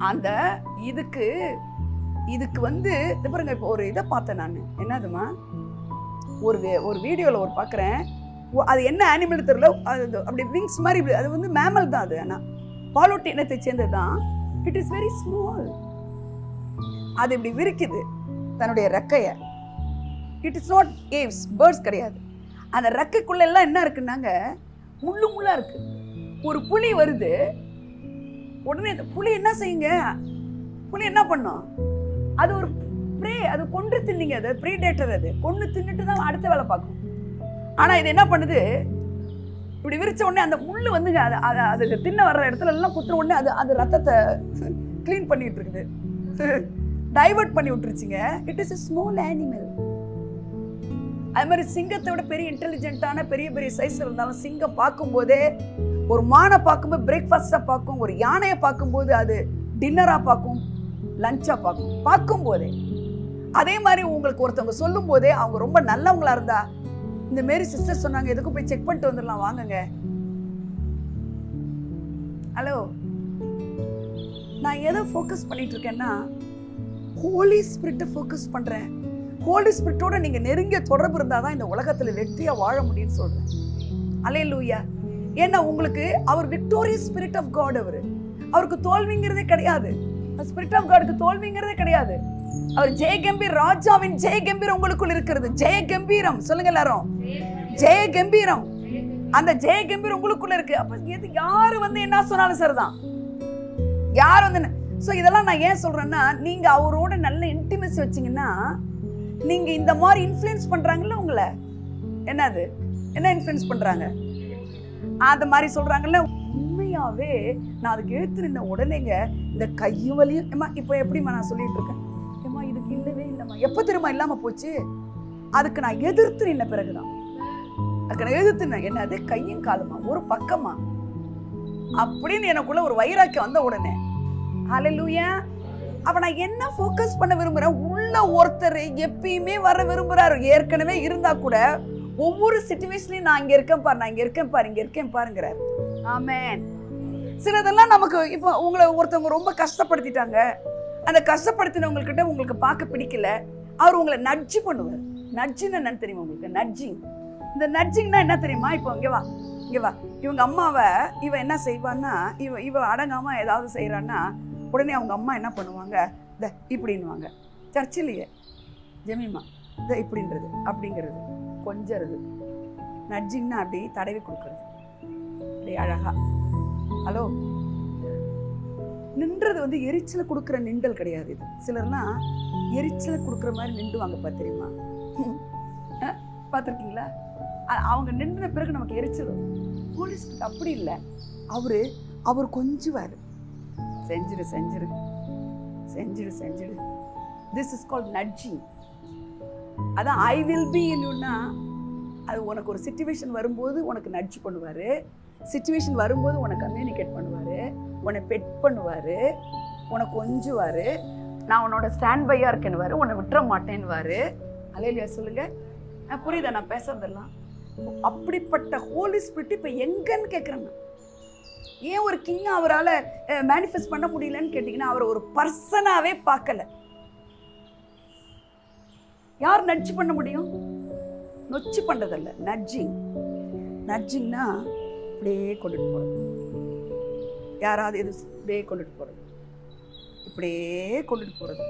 அந்த இதுக்கு வந்து பாருங்க, இப்போ ஒரு இதை பார்த்தேன் நான். என்னதுமா, ஒரு வீடியோல ஒரு பார்க்குறேன். அது என்ன அனிமல் தெரியல, அது அப்படி விங்ஸ் மாதிரி, அது வந்து மேமல் தான். அது ஆனால் பாலூட்டி இனத்தை சேர்ந்தது தான். It is very small. அது இப்படி விரிக்குது தன்னுடைய ரெக்கைய. It is not aves, birds கிடையாது. அந்த ரெக்கைக்குள்ள எல்லாம் என்ன இருக்குன்னாங்க, முள்ளா இருக்கு. ஒரு புலி வருது, உடனே அந்த புலி என்ன செய்யுங்க, புலி என்ன பண்ணும்? அது ஒரு ப்ரே, அது கொன்று தின்னிங்க, அது ப்ரீடேட்டர். அது கொன்று தின்னுட்டு தான் அடுத்த வேலை பார்க்கும். ஆனா இது என்ன பண்ணுது, இப்படி விரிச்ச உடனே அந்த முள்ளு வந்து அதுக்கு தின்ன வர்ற இடத்துல எல்லாம் குத்துற உடனே அது ரத்தத்தை கிளீன் பண்ணிட்டு இருக்குது, டைவர்ட் பண்ணி விட்டுருச்சுங்க. It is a small animal. அது மாதிரி சிங்கத்தை விட பெரிய இன்டெலிஜென்ட்டான பெரிய பெரிய சைஸ்ல இருந்தாலும் சிங்கம் பார்க்கும்போதே, ஒரு மானை பார்க்கும்போது பிரேக்ஃபாஸ்டா பார்க்கும், ஒரு யானையை பார்க்கும்போது அது டின்னரா பார்க்கும், லஞ்சா பார்க்கும் போதே. அதே மாதிரி உங்களுக்கு ஒருத்தவங்க சொல்லும் போதே அவங்க ரொம்ப நல்லவங்களா இருந்தா, இந்த மாரி சிஸ்டர் சொன்னாங்க, எதுக்கும் போய் செக் பண்ணிட்டு வந்துடலாம் வாங்குங்க. ஹலோ, நான் எதை ஃபோக்கஸ் பண்ணிட்டு இருக்கேன்னா, ஹோலி ஸ்பிரிட்டை ஃபோக்கஸ் பண்றேன். ஹோலி ஸ்பிரிட்டோட நீங்க நெருங்கிய தொடர்பு இருந்தாதான் இந்த உலகத்துல வெற்றியா வாழ முடியும்னு சொல்றேன். அல்லேலூயா. ஏன்னா உங்களுக்கு அவர் விக்டோரியஸ் ஸ்பிரிட் ஆஃப் காட். அவருக்கு தோல்விங்கிறதே கிடையாது. ஸ்பிரிட் ஆஃப் காட்க்கு தோல்விங்கிறதே கிடையாது. அவர் ஜெய கம்பீர், ராஜாவின் ஜெய கம்பீரம் உங்களுக்குள் இருக்கிறது. ஜெய கம்பீரம் சொல்லுங்க எல்லாரும், ஜெய கம்பீரம். அந்த ஜெய கம்பீரம் உங்களுக்குள்ள இருக்கு. அப்ப யாரு வந்து என்ன சொன்னாலும் சரிதான். யார் வந்து இதெல்லாம் நான் ஏன் சொல்றேன்னா, நீங்க அவரோட நல்ல இன்டிமேசி வச்சீங்கன்னா, நீங்க இந்த மாதிரி இன்ஃப்ளூயன்ஸ் பண்றாங்கல்ல உங்களை. என்னது என்ன இன்ஃப்ளூயன்ஸ் பண்றாங்க? அந்த மாதிரி சொல்றாங்கல்ல. உண்மையாவே நான் அதுக்கு எழுத்து நின்ன உடனேங்க இந்த கையும் வலியும், ஏமா இப்போ எப்படிமா நான் சொல்லிட்டு இருக்கேன், ஏமா இதுக்கு இல்லவே இல்லைம்மா. எப்போ தெரியுமா இல்லாம போச்சு? அதுக்கு நான் எதிர்த்து நின்ன பிறகுதான். அதுக்கு நான் எதிர்த்து என்னது கையும் காலுமா ஒரு பக்கமா அப்படின்னு எனக்குள்ள ஒரு வைராக்கியம் வந்த உடனே, ஹல்லேலூயா. அப்ப நான் என்ன ஃபோக்கஸ் பண்ண விரும்புறேன், உள்ள ஒருத்தர் எப்பயுமே வர விரும்புறாரு. ஏற்கனவே இருந்தா கூட ஒவ்வொரு சிச்சுவேஷன்லயும் நான் இங்க இருக்கேன் பாரு, நான் இங்க இருக்கேன் பாரு, இங்க இருக்கேன் பாருங்கிறாரு. ஆமென். சிலதெல்லாம் நமக்கு இப்போ உங்களை ஒருத்தவங்க ரொம்ப கஷ்டப்படுத்திட்டாங்க, அந்த கஷ்டப்படுத்தினவங்ககிட்ட உங்களுக்கு பார்க்க பிடிக்கல, அவர் உங்களை நட்ஜ் பண்ணுவார். நட்ஜின்னு என்னன்னு தெரியுமா உங்களுக்கு? நட்ஜிங். இந்த நட்ஜிங்னா என்ன தெரியுமா? இப்போ இங்க வா, இங்க வா. இவங்க அம்மாவை இவ என்ன செய்வான்னா, இவ அடங்காம ஏதாவது செய்யறான்னா உடனே அவங்க அம்மா என்ன பண்ணுவாங்க, இந்த இப்படின்னுவாங்க. சர்ச்சிலேயே ஜெமிமா இந்த இப்படின்றது அப்படிங்கிறது கொஞ்சறது. நட்ஜிங்னா அப்படி தடவி கொடுக்கறது, அப்படி அழகா. ஹலோ, நின்றது வந்து எரிச்சலை கொடுக்குற நின்றல் கிடையாது. இது சிலர்லாம் எரிச்சலை கொடுக்குற மாதிரி நின்றுவாங்க பார்த்துருமா, பார்த்துருக்கீங்களா? அவங்க நின்ற பிறகு நமக்கு எரிச்சல். போலீஸ்க்கு அப்படி இல்லை. அவர் கொஞ்சுவார், செஞ்சிடு செஞ்சிடு செஞ்சிடு செஞ்சிடு. This is called nudging. அதான் ஐ வில் பி இன் யூன்னா, அது உனக்கு ஒரு சிச்சுவேஷன் வரும்போது உனக்கு நட்ஜ் பண்ணுவார், சிச்சுவேஷன் வரும்போது உனக்கு கம்யூனிகேட் பண்ணுவார், உன்னை பெட் பண்ணுவார், உனக்கு கொஞ்சுவார். நான் உன்னோட ஸ்டாண்ட் பையா இருக்கேன்னு, உன்னை விட்டுற மாட்டேன்னு. அல்லேலூயா சொல்லுங்க. புரியுதா நான் பேசுறதெல்லாம்? அப்படிப்பட்ட ஹோலி ஸ்பிரிட் இப்ப எங்கன்னு கேட்கிறேன். ஏன் ஒரு கிங் அவரால் மேனிஃபெஸ்ட் பண்ண முடியலன்னு கேட்டீங்கன்னா, அவர் ஒரு பர்சனாவே பார்க்கல. யார் நட்ஜ் பண்ண முடியும்? நொச்சு பண்றதல்ல, நட்ஜிங். நட்ஜிங்னா இப்படியே கொண்டுட்டு போறது. யாராவது எது இப்படியே கொண்டுட்டு போறது, இப்படியே கொண்டுட்டு போறது.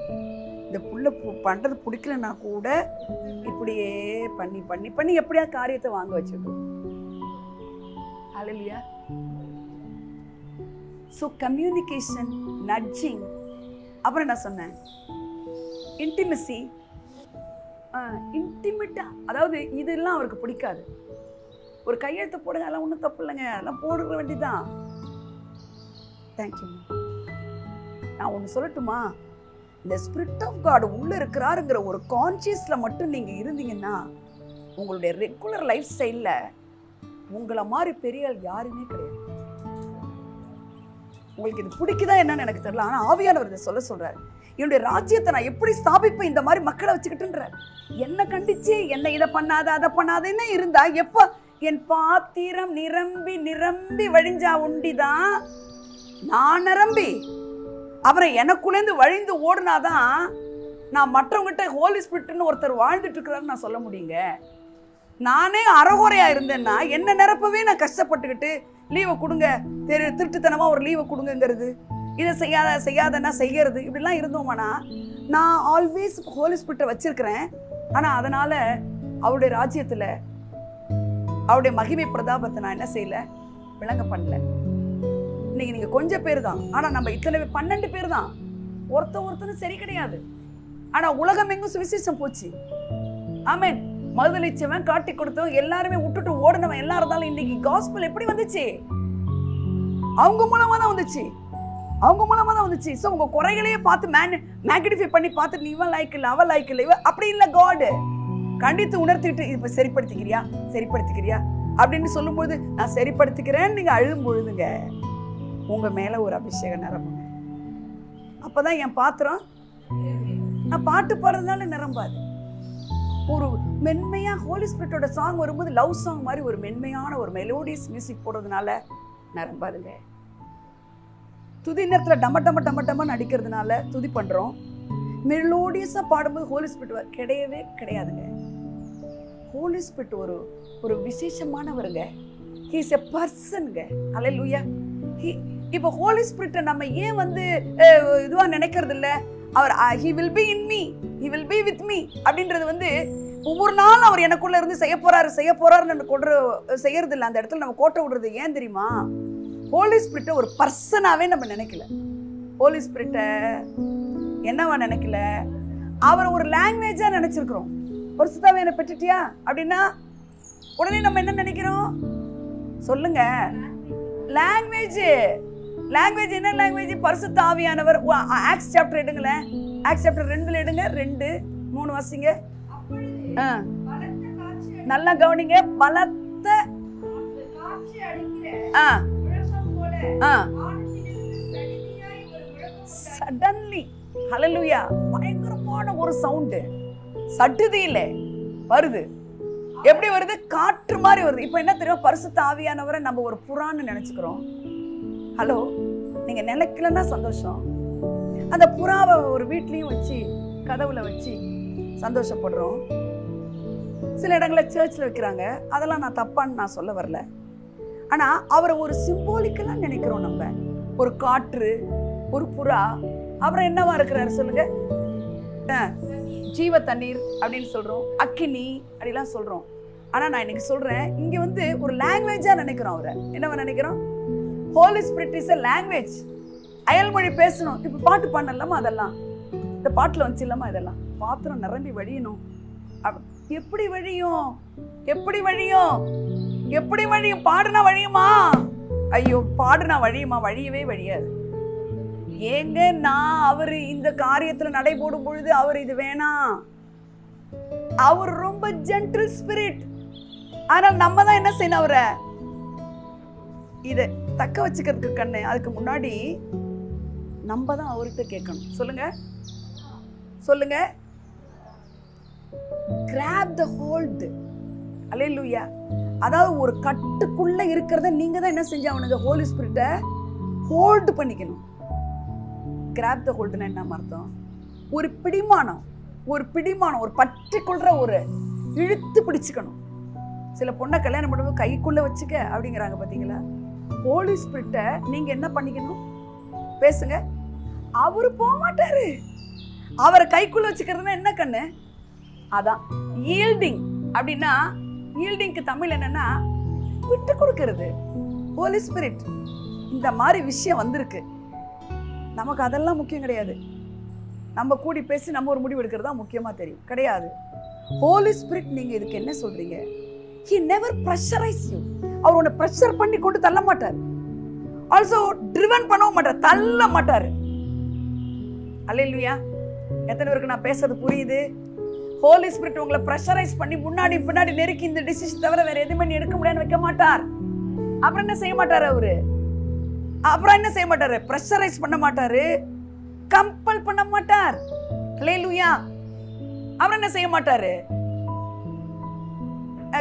இந்த புள்ள பண்றது பிடிக்கலன்னா கூட இப்படியே பண்ணி பண்ணி பண்ணி எப்படியா காரியத்தை வாங்க வச்சிருக்கோம். ஹல்லேலூயா. ஸோ கம்யூனிகேஷன், நட்ஜிங், அப்புறம் என்ன சொன்னேன், இன்டிமசி, இன்டிமேட்டா. அதாவது இதெல்லாம் அவருக்கு பிடிக்காது. ஒரு கையெழுத்து போடுங்க, அதெல்லாம் ஒன்றும் தப்பு இல்லைங்க, அதெல்லாம் போடுற வேண்டியதான். தேங்க்யூ. நான் ஒன்று சொல்லட்டுமா? இந்த ஸ்பிரிட் ஆஃப் காட் உள்ள இருக்கிறாருங்கிற ஒரு கான்சியஸ்ல மட்டும் நீங்க இருந்தீங்கன்னா, உங்களுடைய ரெகுலர் லைஃப் ஸ்டைல்ல உங்களை மாதிரி பெரிய ஆள் யாருமே கிடையாது. உங்களுக்கு இது பிடிக்குதா என்னன்னு எனக்கு தெரியல, ஆனா ஆவியானவர் இதை சொல்றாரு. என்னுடைய ராஜ்யத்தை நான் எப்படி ஸ்தாபிப்பேன் இந்த மாதிரி மக்களை வச்சுக்கிட்டுன்ற. என்ன கண்டிச்சு என்ன இதை பண்ணாத அதை பண்ணாதன்னு இருந்தா எப்ப என் பாத்திரம் நிரம்பி நிரம்பி வழிஞ்சா உண்டிதான் நான் நிரம்பி, அப்புறம் எனக்குள்ளேருந்து வழிந்து ஓடுனாதான் நான் மற்றவங்ககிட்ட ஹோலி ஸ்பிரிட்னு ஒருத்தர் வாழ்ந்துட்டு இருக்கிறாருன்னு நான் சொல்ல முடியுங்க. நானே அறகுறையா இருந்தேன்னா என்ன நிரப்பவே நான் கஷ்டப்பட்டுக்கிட்டு லீவை கொடுங்க, திருட்டுத்தனமா ஒரு லீவை கொடுங்கிறது, இதை செய்யாதன்னா செய்யறது, இப்படிலாம் இருந்தோமானா நான் ஆல்வேஸ் ஹோலி ஸ்பிரிட்டை வச்சிருக்கிறேன். ஆனா அதனால அவருடைய ராஜ்யத்துல அவருடைய மகிமை பிரதாபத்தை நான் என்ன செய்யல, விளங்க பண்ணல. இன்னைக்கு நீங்க கொஞ்சம் பேர் தான், ஆனா நம்ம இத்தனை 12 பேர் தான். ஒருத்தனும் சரி கிடையாது. ஆனா உலகம் எங்கும் சுவிசேஷம் போச்சு. ஆமென். மறுதளிச்சவன், காட்டி கொடுத்தவன், எல்லாருமே விட்டுட்டு ஓடினவன் எல்லாம் இருந்தாலும் இன்னைக்கு காஸ்பல் எப்படி வந்துச்சு? அவங்க மூலமா தான் வந்துச்சு. அவங்க மூலமா தான் வந்துச்சு. ஸோ உங்க குறைகளையே பார்த்து மேக்னிஃபை பண்ணி பார்த்து நீ இவன் லைக் இல்லை, அவன் லைக் இல்லை, அப்படி இல்லை. காடு கண்டித்து உணர்த்திட்டு இப்ப சரிப்படுத்திக்கிறியா அப்படின்னு சொல்லும்போது நான் சரிப்படுத்திக்கிறேன்னு நீங்க அழுதும் பொழுதுங்க உங்க மேல ஒரு அபிஷேகம் நிரம்புங்க. அப்பதான் என் பாத்திரம், நான் பாட்டு பாடுறதுனால நிரம்பாது. ஒரு மென்மையா ஹோலி ஸ்பிரிட்டோட சாங் வரும்போது லவ் சாங் மாதிரி ஒரு மென்மையான ஒரு மெலோடியஸ் மியூசிக் போடுறதுனால நிரம்பாதுங்க. துதி நேரத்துல டம டம டம டமன்னு அடிக்கிறதுனால துதி பண்றோம். மெலோடியஸா பாடும்போது ஹோலி ஸ்பிரிட் கிடையவே கிடையாதுங்க. ஹோலி ஸ்பிரிட் ஒரு விசேஷமானவருங்க. He is a பர்சன்ங்க. அல்லேலூயா. இப்போ ஹோலி ஸ்பிரிட்டை நம்ம ஏன் இதுவா நினைக்கிறது இல்லை? அவர் he will be in me, he will be with me அப்படின்றது ஒவ்வொரு நாள் அவர் எனக்குள்ள இருந்து செய்ய போறாருன்னு செய்யறது இல்லை. அந்த இடத்துல நம்ம கோட்டை விடுறது ஏன் தெரியுமா? ஹோலி ஸ்பிரிட்டை ஒரு பர்சனாவே நம்ம நினைக்கல. ஹோலி ஸ்பிரிட்டை என்னவா நினைக்கல, அவர் ஒரு லாங்குவேஜா நினைச்சிருக்கிறோம். பரிசுத்தாவே என்னை பெற்றுட்டியா அப்படின்னா உடனே நம்ம என்ன நினைக்கிறோம் சொல்லுங்க? லாங்குவேஜ் என்ன லாங்குவேஜ்? பரிசுத்த ஆவியானவர். ஆக்ட்ஸ் சாப்டர் எடுங்களேன். ஆக்ட்ஸ் சாப்டர் 2 எடுங்க, 2-3 வாசிங்க. நல்லா கவனிங்க. பலத்த சடன்லி, ஹல்லேலூயா, பயங்கரமான ஒரு சவுண்ட் சட்டுதியில வருது. எப்படி வருது? காற்று மாதிரி வருது. இப்ப என்ன தெரியும்? பரிசுத்த ஆவியானவரை நம்ம ஒரு புறான்னு நினைச்சுக்கிறோம். ஹலோ, நீங்க நினைக்கலன்னா சந்தோஷம். அந்த புறாவை ஒரு வீட்லயும் வச்சு கதவுல வச்சு சந்தோஷப்படுறோம். சில இடங்களை சர்ச்ல வைக்கிறாங்க. அதெல்லாம் நான் தப்பான்னு நான் சொல்ல வரல. ஆனா அவரை ஒரு சிம்போலிக்கலா நினைக்கிறோம். நம்ம ஒரு காற்று, ஒரு புறா, அப்புறம் என்னவா இருக்கிறாரு சொல்லுங்க? ஜீவ தண்ணீர் அப்படின்னு சொல்றோம், அக்கினி அப்படிலாம் சொல்றோம். ஆனா நான் இன்னைக்கு சொல்றேன், இங்க ஒரு லாங்குவேஜா நினைக்கிறோம். அவரை என்னவா நினைக்கிறோம்? Holy spirit is a language. அயல்மொழி பேசணும். இப்ப பாட்டு பண்ணலாமா? அதெல்லாம் இந்த பாட்டுல வந்துச்சு இல்லாமா? இதெல்லாம் பாத்திரம் நிரம்பி வழியணும். எப்படி வழியும்? பாடுனா வழியுமா? ஐயோ, பாடுனா வழியுமா? வழியவே வழியாது. ஏங்க நான் அவரு இந்த காரியத்துல நடை போடும் பொழுது அவர் இது வேணாம். அவர் ரொம்ப ஜென்டில் ஸ்பிரிட். ஆனால் நம்ம தான் என்ன செய்யணும்? அவரை இதை தக்க வச்சுக்கிறதுக்கு கண்ணு, அதுக்கு முன்னாடி நம்ம தான் அவர்கிட்ட கேட்கணும். சொல்லுங்க. சொல்லுங்க. grab the hold. அல்லேலூயா. அதாவது ஒரு கட்டுக்குள்ள இருக்கிறத நீங்க தான் என்ன செஞ்சாவணுங்க, ஹோலி ஸ்பிரிட்டை ஹோல்டு பண்ணிக்கணும். grab the hold என்ன அர்த்தம்? ஒரு பிடிமானம், ஒரு பற்றி கொள்ற ஒரு இழுத்து பிடிச்சுக்கணும். சில பொண்ணை கல்யாணம் பண்ணும்போது கைக்குள்ள வச்சுக்க அப்படிங்கிறாங்க பாத்தீங்களா? ஹோலி ஸ்பிரிட்டை நீங்க என்ன பண்ணிக்கணும்? பேசுங்க. அவரு போக மாட்டாரு. அவரை கைக்குள்ள வச்சுக்கிறதுனா என்ன கண்ணு? அதான் ஈல்டிங். அப்படின்னா ஈல்டிங்க்கு தமிழ் என்னன்னா விட்டு கொடுக்கிறது. ஹோலி ஸ்பிரிட் இந்த மாதிரி விஷயம் வந்திருக்கு. நமக்கு அதெல்லாம் முக்கியம் கிடையாது. நம்ம கூடி பேசி நம்ம ஒரு முடிவு எடுக்கிறதா முக்கியமா தெரியும் கிடையாது. ஹோலி ஸ்பிரிட் நீங்க இதுக்கு என்ன சொல்றீங்க? He never pressurize you. அவர் உன்னை பிரஷர் பண்ணி கொண்டு தள்ள மாட்டார். ஆல்சோ driven பண்ணவும் மாட்டார், தள்ள மாட்டார். அல்லேலூயா. எத்தனை பேருக்கு நான் பேசுறது புரியுது? ஹோலி ஸ்பிரிட் உங்களை பிரஷரைஸ் பண்ணி முன்னாடி பின்னாடி நெருக்கி இந்த டிசிஷன் தவிர வேற எதுவுமே எடுக்க முடியாதுன்னு வைக்க மாட்டார். அப்புறம் என்ன செய்ய மாட்டாரு அவரு? பிரஷரைஸ் பண்ண மாட்டாரு, கம்பல் பண்ண மாட்டார். அல்லேலூயா. அப்புறம் என்ன செய்ய மாட்டாரு?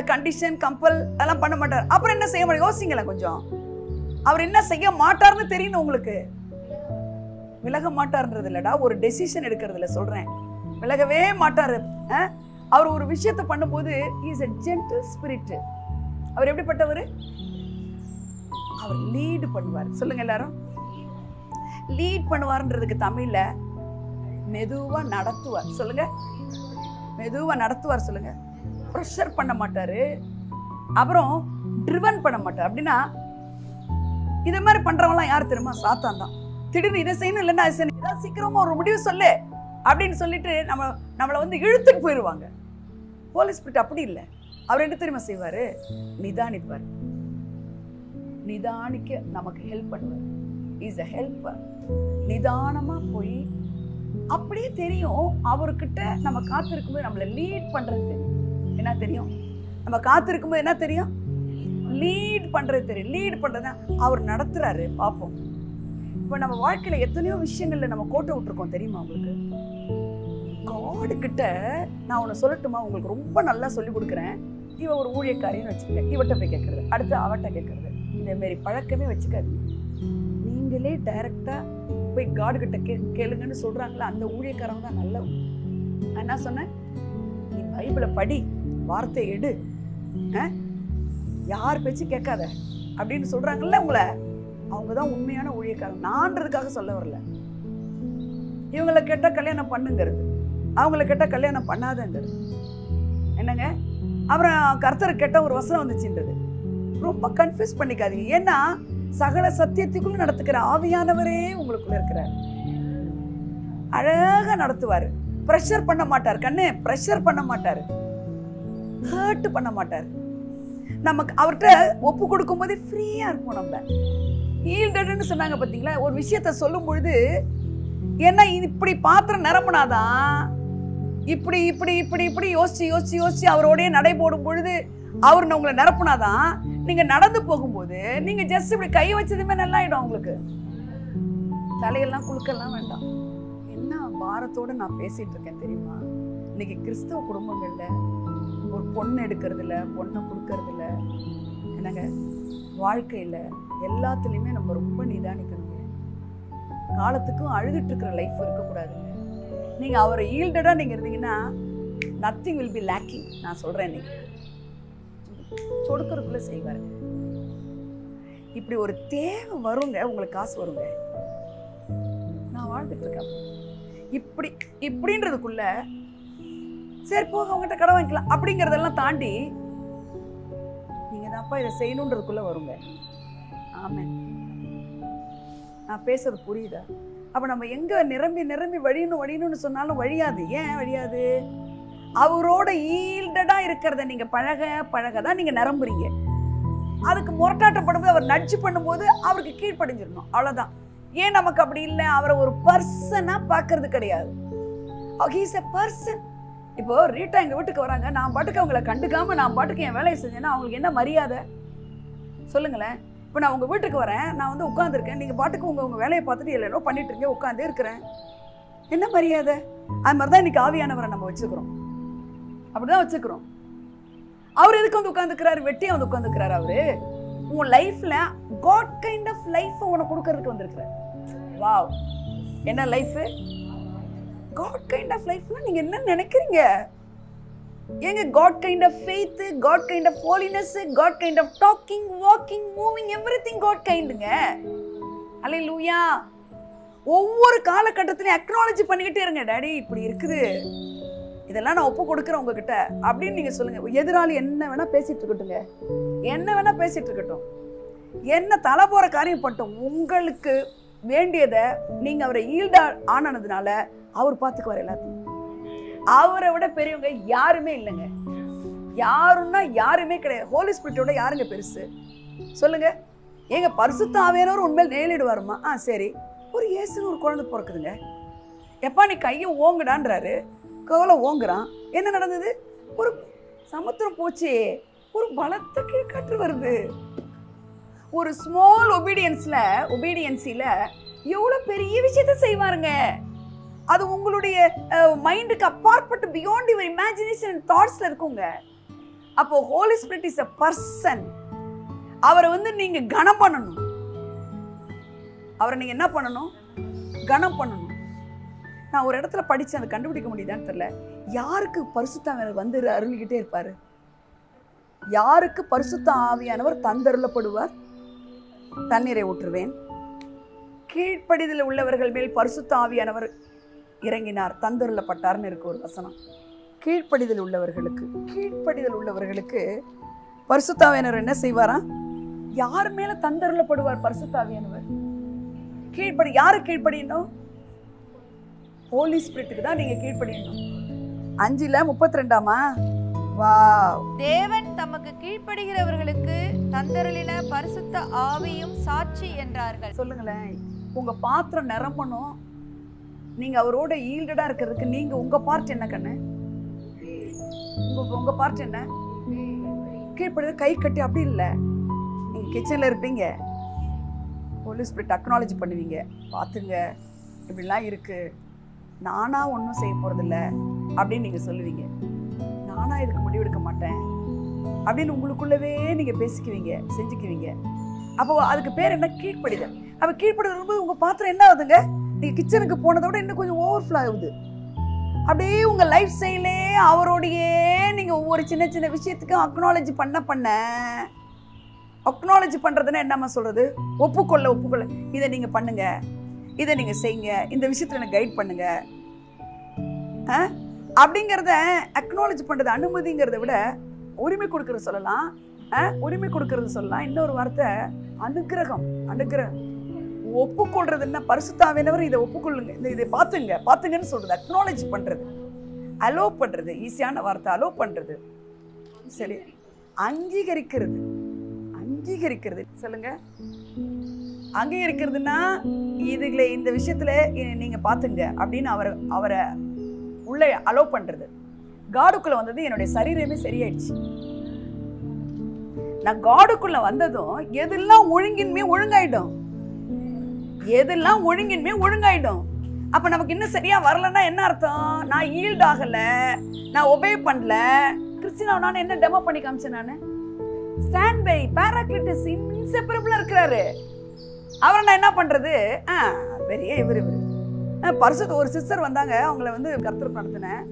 கண்டிஷன் கம்பல் அதெல்லாம் பண்ண மாட்டார். அப்புறம் என்ன செய்ய மாட்டார்? யோசிங்களேன் கொஞ்சம். அவர் என்ன செய்ய மாட்டார்னு தெரியணும் உங்களுக்கு. விலக மாட்டார்ன்றது இல்லடா, ஒரு டெசிஷன் எடுக்கிறதுல சொல்றேன். விலகவே மாட்டாரு. அவர் ஒரு விஷயத்தை பண்ணும்போது he is a gentle spirit. அவர் எப்படிப்பட்டவர்? அவர் லீட் பண்ணுவார். சொல்லுங்க எல்லாரும். லீட் பண்ணுவார்ன்றதுக்கு தமிழ்ல மெதுவா நடத்துவார். சொல்லுங்க. மெதுவா நடத்துவார். சொல்லுங்க. ப்ரெஷர் பண்ண மாட்டாரு, அப்புறம் ட்ரிவன் பண்ண மாட்டார். அப்படின்னா இதை மாதிரி பண்றவங்களாம் யார் தெரியுமா? சாத்தான் தான். திடீர்னு இதை செய்யணும், இல்லைன்னா அது செய்யணும், ஏதாவது சீக்கிரமா ஒரு முடிவு சொல்லு அப்படின்னு சொல்லிட்டு நம்மளை வந்து இழுத்துட்டு போயிடுவாங்க. ஹோலி ஸ்பிரிட் அப்படி இல்லை. அவர் என்ன தெரியுமா செய்வாரு? நிதானிப்பார். நிதானிக்க நமக்கு ஹெல்ப் பண்ணுவார். Is a helper. நிதானமா போய் அப்படியே தெரியும் அவர்கிட்ட நம்ம காத்திருக்கும்போது நம்மளை லீட் பண்றது தெரியும். என்ன தெரியும்? நம்ம காத்திருக்கும்போது என்ன தெரியும்? லீட் பண்றது தெரியும். லீட் பண்றது அவர் நடத்துறாரு. பார்ப்போம். இப்ப நம்ம வாழ்க்கையில எத்தனையோ விஷயங்கள்ல நம்ம கோட்டை விட்டுருக்கோம் தெரியுமா உங்களுக்கு? காடு கிட்ட நான் உன்னை சொல்லட்டுமா? உங்களுக்கு ரொம்ப நல்லா சொல்லி கொடுக்குறேன். இவ ஒரு ஊழியக்காரின்னு வச்சுக்க. இவட்ட போய் கேட்கறது, அடுத்து அவட்ட கேட்கறது, இந்த மாதிரி பழக்கமே வச்சுக்காது. நீங்களே டைரக்டா போய் காடு கிட்ட கேளுங்கன்னு சொல்றாங்களா, அந்த ஊழியக்காரங்க தான் நல்ல. நான் என்ன சொன்னேன்? நீ பைபிளை படி, வார்த்தை எடு, யார் பேச்சு கேட்காத அப்படின்னு சொல்றாங்கல்ல உங்களை, அவங்கதான் உண்மையான ஊழியக்காரங்க. நான்றதுக்காக சொல்ல வரல. இவங்களை கேட்டா கல்யாணம் பண்ணுங்கிறது, அவங்கள கேட்டா கல்யாணம் பண்ணாதங்கிறது. என்னங்க? அப்புறம் கர்த்தர் கேட்ட ஒரு வசனம் வந்துச்சுன்றது. ரொம்ப கன்ஃபியூஸ் பண்ணிக்காதீங்க. ஏன்னா சகல சத்தியத்துக்குள்ள நடத்துக்கிற ஆவியானவரே உங்களுக்குள்ள இருக்கிறார். அழகா நடத்துவாரு. பிரஷர் பண்ண மாட்டார். கண்ணே, பிரஷர் பண்ண மாட்டாரு, ஹர்ட் பண்ண மாட்டாரு. நமக்கு அவர்கிட்ட ஒப்பு கொடுக்கும் போது ஃப்ரீயா இருப்போம். நம்ம ஈல்டட்னு சொன்னாங்க பாத்தீங்களா? ஒரு விஷயத்த சொல்லும் பொழுது ஏன்னா இப்படி பாத்திரம் நிரம்பினாதான், இப்படி இப்படி இப்படி இப்படி யோசிச்சு யோசிச்சு யோசிச்சு அவரோடய நடை போடும் பொழுது அவர் உங்களை நிரப்புனாதான் நீங்க நடந்து போகும்போது நீங்க ஜஸ்ட் இப்படி கை வச்சதுமே நல்லா ஆயிடும். உங்களுக்கு தலையெல்லாம் குலுக்கெல்லாம் வேண்டாம். என்ன பாரத்தோட நான் பேசிட்டு இருக்கேன் தெரியுமா? இன்னைக்கு கிறிஸ்தவ குடும்பங்கள்ல ஒரு பொண்ணு எடுக்கிறது இல்லை, பொண்ணை கொடுக்கறது இல்லை. என்னங்க, வாழ்க்கையில எல்லாத்துலயுமே நம்ம ரொம்ப நிதானிக்கணுங்க. காலத்துக்கும் அழுதுட்டு இருக்கிற லைஃப் இருக்கக்கூடாதுங்க. நீங்க அவரை ஈல்டடா நீங்க இருந்தீங்கன்னா நத்திங் வில் பி லேக்கிங். நான் சொல்றேன், இன்னைக்கு சொடுக்கிறதுக்குள்ள செய்வாரு. இப்படி ஒரு தேவை வருங்க, உங்களுக்கு காசு வருங்க. நான் வாழ்ந்துட்டு இருக்கேன் இப்படி இப்படின்றதுக்குள்ள சரி போக அவங்ககிட்ட கடை வாங்கிக்கலாம் அப்படிங்கறதெல்லாம் தாண்டி நீங்க தான்ப்பா இதை செய்யணுன்றதுக்குள்ள வருங்க. ஆமென். நான் பேசுறது புரியுதா? அப்ப நம்ம எங்க நிரம்பி நிரம்பி வழியணும்னு சொன்னாலும் வழியாது. ஏன் வழியாது? அவரோட ஈல்டடா இருக்கிறத நீங்க பழகதான் நீங்க நிரம்புறீங்க. அதுக்கு முரட்டாட்டப்படும்போது அவர் நட்ஜு பண்ணும்போது அவருக்கு கீழ்ப்படிஞ்சிடணும், அவ்வளவுதான். ஏன் நமக்கு அப்படி இல்லை? அவரை ஒரு பர்சனா பாக்குறது கிடையாது. He is a person. இப்போ ரீட்டா எங்க வீட்டுக்கு வராங்க, நான் பாட்டுக்கு அவங்களை கண்டுக்காம நான் பாட்டுக்கு என் வேலையை செஞ்சேன்னா அவங்களுக்கு என்ன மரியாதை சொல்லுங்களேன்? இப்போ நான் உங்க வீட்டுக்கு வரேன், நான் வந்து உட்காந்துருக்கேன், நீங்க பாட்டுக்கு உங்க வேலையை பார்த்துட்டு இல்லைனோ பண்ணிட்டு இருக்கீங்க, உட்காந்தே இருக்கிறேன். என்ன மரியாதை? அது மாதிரிதான் இன்னைக்கு ஆவியானவரை நம்ம வச்சுக்கிறோம். அப்படிதான் வச்சுக்கிறோம். அவர் எதுக்கு வந்து உட்காந்துக்கிறாரு? வெட்டியா வந்து உட்காந்துக்கிறாரு. அவரு உன் லைஃப்ல காட் கைண்ட் ஆஃப் லைஃப் உனக்கு கொடுக்கறதுக்கு வந்திருக்கிறார். வாவ், என்ன லைஃப்? காட் கைண்ட் ஆஃப் லைஃப்னா நீங்க என்ன நினைக்கிறீங்க? ஏங்க God kind of faith, God kind of holiness, God kind of talking, walking, moving, everything God கைண்டுங்க. அல்லேலூயா. ஒவ்வொரு காலகட்டத்திலையும் அக்னாலஜி பண்ணிக்கிட்டே இருங்க. டாடி இப்படி இருக்குது, இதெல்லாம் நான் ஒப்பு கொடுக்குறேன் உங்ககிட்ட அப்படின்னு நீங்க சொல்லுங்க. எதிராளி என்ன வேணா பேசிட்டு இருக்கட்டுங்க, என்ன வேணா பேசிட்டு இருக்கட்டும், என்ன தலை போற காரியம் பட்டோம், உங்களுக்கு வேண்டியதை நீங்க அவரை ஈல்டா ஆனதுனால அவர் பார்த்துக்குவார் எல்லாத்தையும். அவரை விட பெரியவங்க யாருமே இல்லைங்க. யாருன்னா யாருமே கிடையாது. ஹோலி ஸ்பிரிட்டோட யாருங்க பெருசு சொல்லுங்க? ஏங்க பரிசுத்த ஆவியானவர் உண்மையில் நேரிடுவாருமா? சரி, ஒரு இயேசுன்னு ஒரு குழந்தை பிறக்குதுங்க. எப்பா நீ கையை ஓங்குடான்றாரு, கவலை ஓங்குறான். என்ன நடந்தது? ஒரு சமுத்திரம் போச்சு, ஒரு பலத்த கீழ்காற்று வருது. ஒரு ஸ்மால் ஒபீடியன்ஸில எவ்வளவு பெரிய விஷயத்த செய்வாருங்க. அது உங்களுடைய மைண்டுக்கு அப்பாற்பட்டு பியாண்ட் யுவர் இமேஜினேஷன் அண்ட் தாட்ஸ்ல இருக்குங்க. அப்போ holy spirit is a person. அவரை வந்து நீங்க கனம் பண்ணணும். அவரை நீங்க என்ன பண்ணணும்? கனம் பண்ணணும். நான் ஒரு இடத்துல படிச்சு அதை கண்டுபிடிக்க முடியுதான்னு தெரியல. யாருக்கு பரிசுத்த ஆவியானவர் வந்து அருளிக்கிட்டே இருப்பாரு? யாருக்கு பரிசுத்த ஆவியானவர் தந்தருளப்படுவார்? தண்ணீரை ஊற்றுவேன், கீழ்ப்படிதல் உள்ளவர்கள் மேல் பரிசுத்த ஆவியானவர் இறங்கினார், தந்தருளப்பட்டார்னு இருக்கு ஒரு வசனம். கீழ்ப்படிதல் உள்ளவர்களுக்கு பரிசுத்த ஆவியானவர் என்ன செய்வாரா? யார் மேல தந்தருளப்படுவார் பரிசுத்த ஆவியானவர்? யாரு கீழ்ப்படியணும்? ஹோலி ஸ்பிரிட்டுக்கு தான் நீங்க கீழ்ப்படியணும். 5:32. வாவ். தேவன் தமக்கு கீழ்ப்படுகிறவர்களுக்கு தந்தருளின பரிசுத்த ஆவியும் சாட்சி என்றார்கள். சொல்லுங்களேன், உங்க பாத்திரம் நிரம்பணும், நீங்க அவரோட ஈல்டடா இருக்கிறதுக்கு நீங்க உங்க பார்ட் என்ன கண்ணு? உங்க பார்ட் என்ன? கீழ்ப்படுறது கை கட்டி அப்படி இல்லை. நீங்க கிச்சன்ல இருப்பீங்க, ஹோலி ஸ்பிரிட் அக்னாலஜி பண்ணுவீங்க. பார்த்துங்க இப்படிலாம் இருக்கு, நானா ஒன்றும் செய்ய போறதில்ல அப்படின்னு நீங்க சொல்லுவீங்க. நானா இதுக்கு முடிவெடுக்க மாட்டேன் அப்படின்னு உங்களுக்குள்ளவே நீங்க பேசிக்குவீங்க, செஞ்சுக்குவீங்க. அப்போ அதுக்கு பேர் என்ன? கீழ்ப்படிதல். அப்ப கீழ்ப்படிதல் போது உங்க பாத்திரம் என்ன ஆகுதுங்க? நீங்க கிச்சனுக்கு போனதை விட இன்னும் கொஞ்சம் ஓவர்ஃப்ளோ ஆகுது. அப்படியே உங்க லைஃப் ஸ்டைலே அவரோடையே நீங்க ஒவ்வொரு சின்ன சின்ன விஷயத்துக்கும் அக்னாலஜி பண்ண அக்னாலஜி பண்றதுன்னா என்னமா சொல்றது? ஒப்புக்கொள்ள இதை நீங்க பண்ணுங்க, இதை நீங்க செய்யுங்க, இந்த விஷயத்துல எனக்கு கைட் பண்ணுங்க அப்படிங்கிறத அக்னாலஜி பண்றது. அனுமதிங்கிறத விட உரிமை கொடுக்கறது சொல்லலாம். உரிமை கொடுக்கறது சொல்லலாம். இன்னொரு வார்த்தை அனுக்கிரகம். ஒப்புக்கொள்றதுன்னா பரிசுத்த ஆவியானவர் இதை ஒப்புக்கொள்ளுங்க, இதை பார்த்துங்கன்னு சொல்றது. அக்னாலஜி பண்றது, அலோ பண்றது, ஈஸியான வார்த்தை அலோ பண்றது. சரி, அங்கீகரிக்கிறது சொல்லுங்க. அங்கீகரிக்கிறதுனா இதுல இந்த விஷயத்துல நீங்க பாத்துங்க அப்படின்னு அவரை உள்ள அலோ பண்றது. காடுக்குள்ள வந்தது என்னுடைய சரீரமே சரியாயிடுச்சு. நான் காடுக்குள்ள வந்ததும் எதெல்லாம் ஒழுங்காயிடும். அப்ப நமக்கு இன்னும் சரியா வரலன்னா என்ன அர்த்தம்? நான் ஈல்ட் ஆகல, நான் ஒபே பண்ணல. கிறிஸ்டினாவை நான் என்ன டெமோ பண்ணி காமிச்சேன்? நானு ஸ்டாண்ட் பை பாராக்ளிட்டஸ் இன்செப்பரபிளா இருக்கிறாரு. அவரை நான் என்ன பண்றது? பெரிய இவரு பரிசுத்த ஒரு சிஸ்டர் வந்தாங்க, அவங்கள வந்து கர்த்தருக்கு நடத்தினேன்.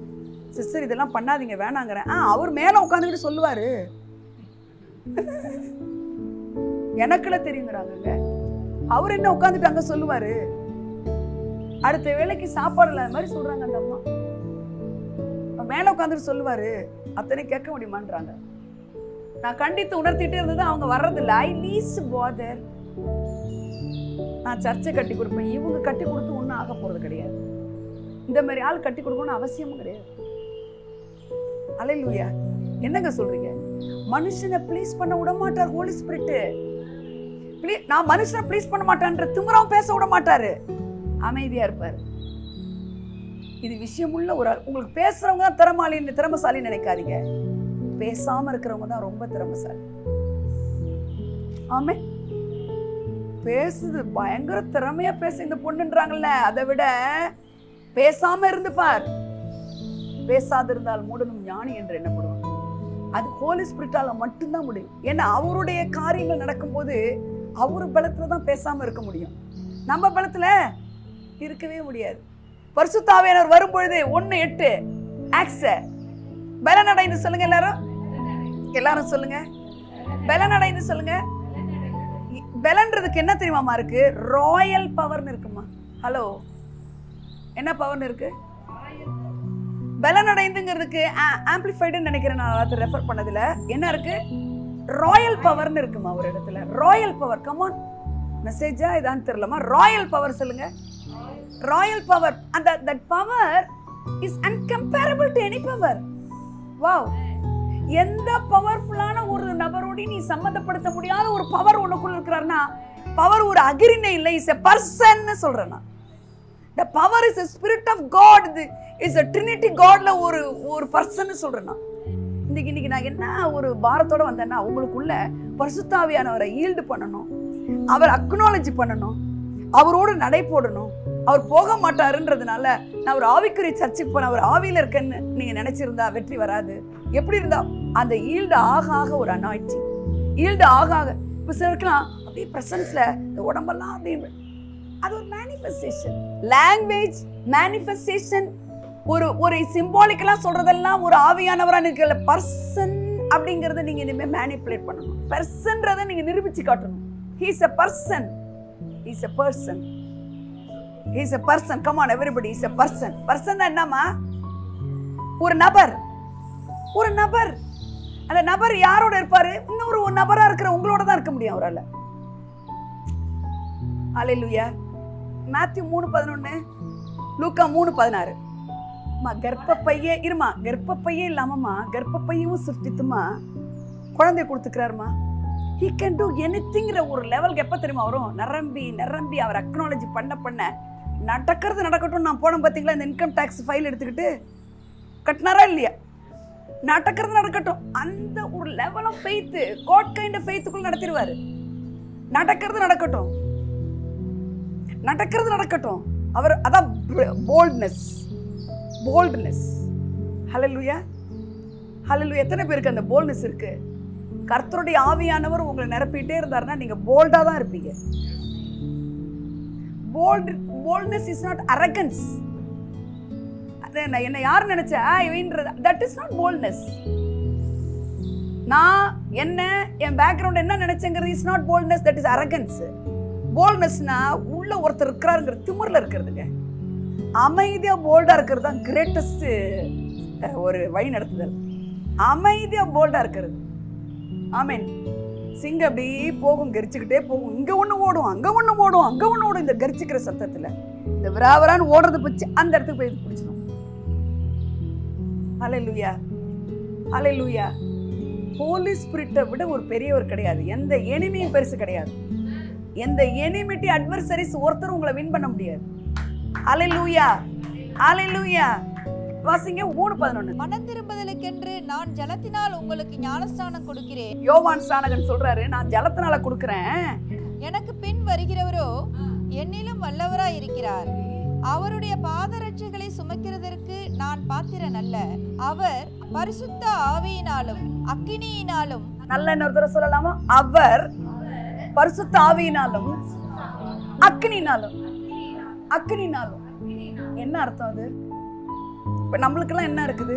சிஸ்டர் இதெல்லாம் பண்ணாதீங்க, வேணாங்கிறேன். அவர் மேல உட்காந்துக்கிட்டு சொல்லுவாரு, எனக்குள்ள தெரியுங்கிறாங்க. அவர் என்ன உட்காந்துட்டு அங்க சொல்லுவாரு, அடுத்த வேளைக்கு சாப்பாடு இல்லாத மாதிரி சொல்றாங்க அந்த அம்மா. மேல உட்காந்துட்டு சொல்லுவாரு, அத்தனை கேட்க முடியுமான்றாங்க. நான் கண்டித்து உணர்த்திட்டே இருந்தது, அவங்க வர்றதில்ல. ஐ லீஸ்ட் பாதர். நான் சர்ச்சை கட்டி கொடுப்பேன், இவங்க கட்டி கொடுத்து ஒன்றும் ஆக போறது கிடையாது. இந்த மாதிரி ஆள் கட்டி கொடுக்கணும்னு அவசியமும் கிடையாது. அல்லேலூயா. என்னங்க சொல்றீங்க? மனுஷனை ப்ளீஸ் பண்ண விட மாட்டார் ஹோலி ஸ்பிரிட். நான் மனுஷனை ப்ளீஸ் பண்ண மாட்டேன்ற திமிராவும் பேச விட மாட்டாரு. அமைதியா இருப்பாரு. இது விஷயமுள்ள ஒரு ஆள். உங்களுக்கு பேசுறவங்க தான் திறமசாலின்னு நினைக்காதீங்க. பேசாம இருக்கிறவங்க தான் ரொம்ப திறமசாலி. ஆமே, பேசுது பயங்கர திறமையா பேச இந்த பொண்ணுன்றாங்கல்ல, அதை விட பேசாம இருந்து பார். பேசாதிருந்தால் மூடனும் ஞானி என்று எண்ணப்படுவான். அது ஹோலி ஸ்பிரிட்டால மட்டும்தான் முடியும். ஏன்னா அவருடைய காரியங்கள் நடக்கும்போது அவரு பலத்துல தான் பேசாம இருக்க முடியும். நம்ம பலத்துல இருக்கவே முடியாது. பரிசுத்த ஆவியானவர் வரும்பொழுது 1:8 ஆக்ஸ் பலனடைந்து சொல்லுங்க. எல்லாரும் சொல்லுங்க, பலனடைந்து சொல்லுங்க. பலன்றதுக்கு என்ன தெரியுமாமா இருக்கு? ராயல் பவர்னு இருக்குமா? ஹலோ, என்ன பவர்னு இருக்கு? பலனடைந்துங்கிறதுக்கு ஆம்பிளிஃபைடுன்னு நினைக்கிறேன். நான் அதை ரெஃபர் பண்ணதுல என்ன இருக்கு? ராயல் பவர்னு இருக்குமா ஒரு இடத்துல? Royal power. கமான், மெசேஜா இதான் தெரியலமா? ராயல் பவர் சொல்லுங்க. Royal power. and that power is incomparable to any power. Wow! எந்த பவர்ஃபுல்லான ஒரு நபரோட நீ சம்பந்தப்படுத்த முடியாத ஒரு பவர் உனக்குள்ள இருக்கிறார்னா, பவர் ஒரு அகிரினை இல்லை, இஸ் a person ன்னு சொல்றேன். the power is a spirit of god, is a trinity godல ஒரு பர்சன் சொல்றேன். இன்னைக்கு நான் என்ன ஒரு பாரத்தோட வந்தேன்னா, உங்களுக்குள்ள பரிசுத்த ஆவியானவரை ஈல்டு பண்ணணும், அவர் அக்னாலஜ் பண்ணணும், அவரோடு நடை போடணும். அவர் போக மாட்டாருன்றதுனால நான் ஒரு ஆவிக்குரிய சர்ச்சுக்கு போன அவர் ஆவியில இருக்கேன்னு நீங்க நினைச்சிருந்தா வெற்றி வராது. எப்படி இருந்தா அந்த ஈல்டு ஆக ஆக ஒரு அனாயிட்டிங், ஈல்டு ஆக ஆக இப்ப சிலருக்குலாம் அப்படியே பிரசன்ஸ்ல இந்த உடம்பெல்லாம் அப்படியே அது ஒரு மேனிஃபெஸ்டேஷன். லாங்குவேஜ் மேனிஃபெஸ்டேஷன், ஒரு சிம்பாலிக்கலா சொல்றதெல்லாம் ஒரு ஆவியானவரா இருக்கல. பர்சன் அப்படிங்கறத நீங்க இனிமே மேனிபுலேட் பண்ணணும். பர்சன்றதை நீங்க நிரூபிச்சு காட்டணும். he is a person, he is a person, he is a person. come on everybody, he is a person. person என்னமா? ஒரு நபர். ஒரு நபர். அந்த நபர் யாரோட இருப்பாரு? இன்னொரு நபரா இருக்கிற உங்களோட தான் இருக்க முடியும் அவரால. ஹalleluya. மேத்யூ 3:11, லூக்கா 3:16. கர்ப்பப்பையே இருமா, கர்ப்பப்பையே இல்லாமமா கர்ப்பப்பையும் சிருஷ்டித்துமா குழந்தை கொடுத்துக்கிறாருமா. he can do anything. ஒரு லெவலுக்கு எப்ப தெரியுமா வரும்? நிரம்பி அவர் அக்னாலஜி பண்ண நடக்கிறது நடக்கட்டும். நான் போனேன் பாத்தீங்களா, இந்த இன்கம் டாக்ஸ் ஃபைல் எடுத்துக்கிட்டு கட்டினாரா இல்லையா? நடக்கிறது நடக்கட்டும். அந்த ஒரு level of faith, God kind of ஃபெய்த்துக்குள்ள நடத்திடுவாரு. நடக்கிறது நடக்கட்டும், நடக்கிறது நடக்கட்டும். அவர் அதான் போல்ட்னஸ். ஹல்லேலூயா, ஹல்லேலூயா. எத்தனை பேருக்கு அந்த போல்ட்னஸ் இருக்கு? கர்த்தருடைய ஆவியானவர் உங்களை நிரப்பிட்டே இருந்தாருன்னா நீங்க போல்டா தான் இருப்பீங்க. Boldness is not arrogance. என்ன யார் நினைச்சா தட் இஸ் நாட் போல்ட்னஸ். நான் என்ன என் பேக்ரவுண்ட் என்ன நினைச்சேங்கிறது is not boldness, that is arrogance. போல்ட்னஸ்னா உள்ள ஒருத்தர் இருக்கிறாருங்கிற திமிர்ல இருக்கிறதுங்க. அமைதியா போல்டா இருக்கிறது தான் கிரேட்டஸ்ட் ஒரு வழி நடத்துதல். அமைதியா போல்டா இருக்கிறது. ஆமென். சிங்க அப்படி போகும், கரிச்சுக்கிட்டே போகும். இங்க ஒண்ணு ஓடும், அங்க ஒண்ணு ஓடும், அங்க ஒண்ணு ஓடும். இந்த கரிச்சுக்கிற சத்தத்துல இந்த விராவரான்னு ஓடுறது பச்சு அந்த இடத்துக்கு போய் பிடிச்சிடும். ஹல்லேலூயா, ஹல்லேலூயா. ஹோலி ஸ்பிரிட்டை விட ஒரு பெரியவர் கிடையாது. எந்த எனிமியும் பெருசு கிடையாது. எந்த எனிமிட்டி அட்வர்சரிஸ் ஒருத்தர் உங்களை வின் பண்ண முடியாது. ஹல்லேலூயா, ஹல்லேலூயா. வாசிங்க 3:11. மனம் திரும்புதலுக்கென்று நான் ஜலத்தினால் உங்களுக்கு ஞானஸ்நானம் கொடுக்கிறேன். யோவான் ஸ்நானகன் சொல்றாரு, நான் ஜலத்தினால கொடுக்கிறேன். எனக்கு பின் வருகிறவரோ என்னிலும் வல்லவராய் இருக்கிறார். அவருடைய பாதரட்சைகளை சுமக்கிறதற்கு நான் பாத்திரன் அல்ல. அவர் பரிசுத்த ஆவியினாலும் அக்கினியினாலும். நல்ல இன்னொரு சொல்லலாமா? அவர் பரிசுத்த ஆவியினாலும் அக்கினியினாலும். அக்கினியினாலும் என்ன அர்த்தம்? அது இப்ப நம்மளுக்கெல்லாம் என்ன இருக்குது?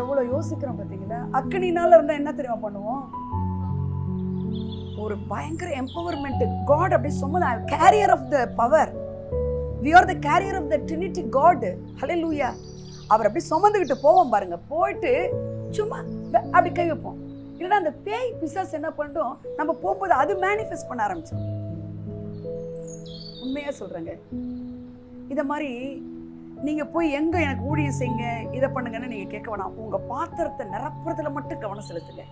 எவ்வளவு யோசிக்கிறோம் பாத்தீங்களா? அக்கினினால இருந்தா என்ன தெரியுமா பண்ணுவோம்? ஒரு பயங்கர எம்பவர்மெண்ட். காட் அப்படி சொன்னது, carrier of the power. we are the carrier of the trinity god. hallelujah. அவர் அப்படி சுமந்துக்கிட்டு போவோம் பாருங்க. போயிட்டு சும்மா அப்படி கை வைப்போம். இல்லைன்னா அந்த பேய் பிசாசு என்ன பண்ணிட்டோம், நம்ம போகும்போது அது மேனிஃபெஸ்ட் பண்ண ஆரம்பிச்சோம். உண்மையா சொல்றேங்க. இத மாதிரி நீங்க போய் எங்க எனக்கு ஊழியம் செய்யுங்க, இதை பண்ணுங்கன்னு நீங்க கேட்க வேணாம். உங்க பாத்திரத்தை நிரப்புறதுல மட்டும் கவனம் செலுத்துங்க.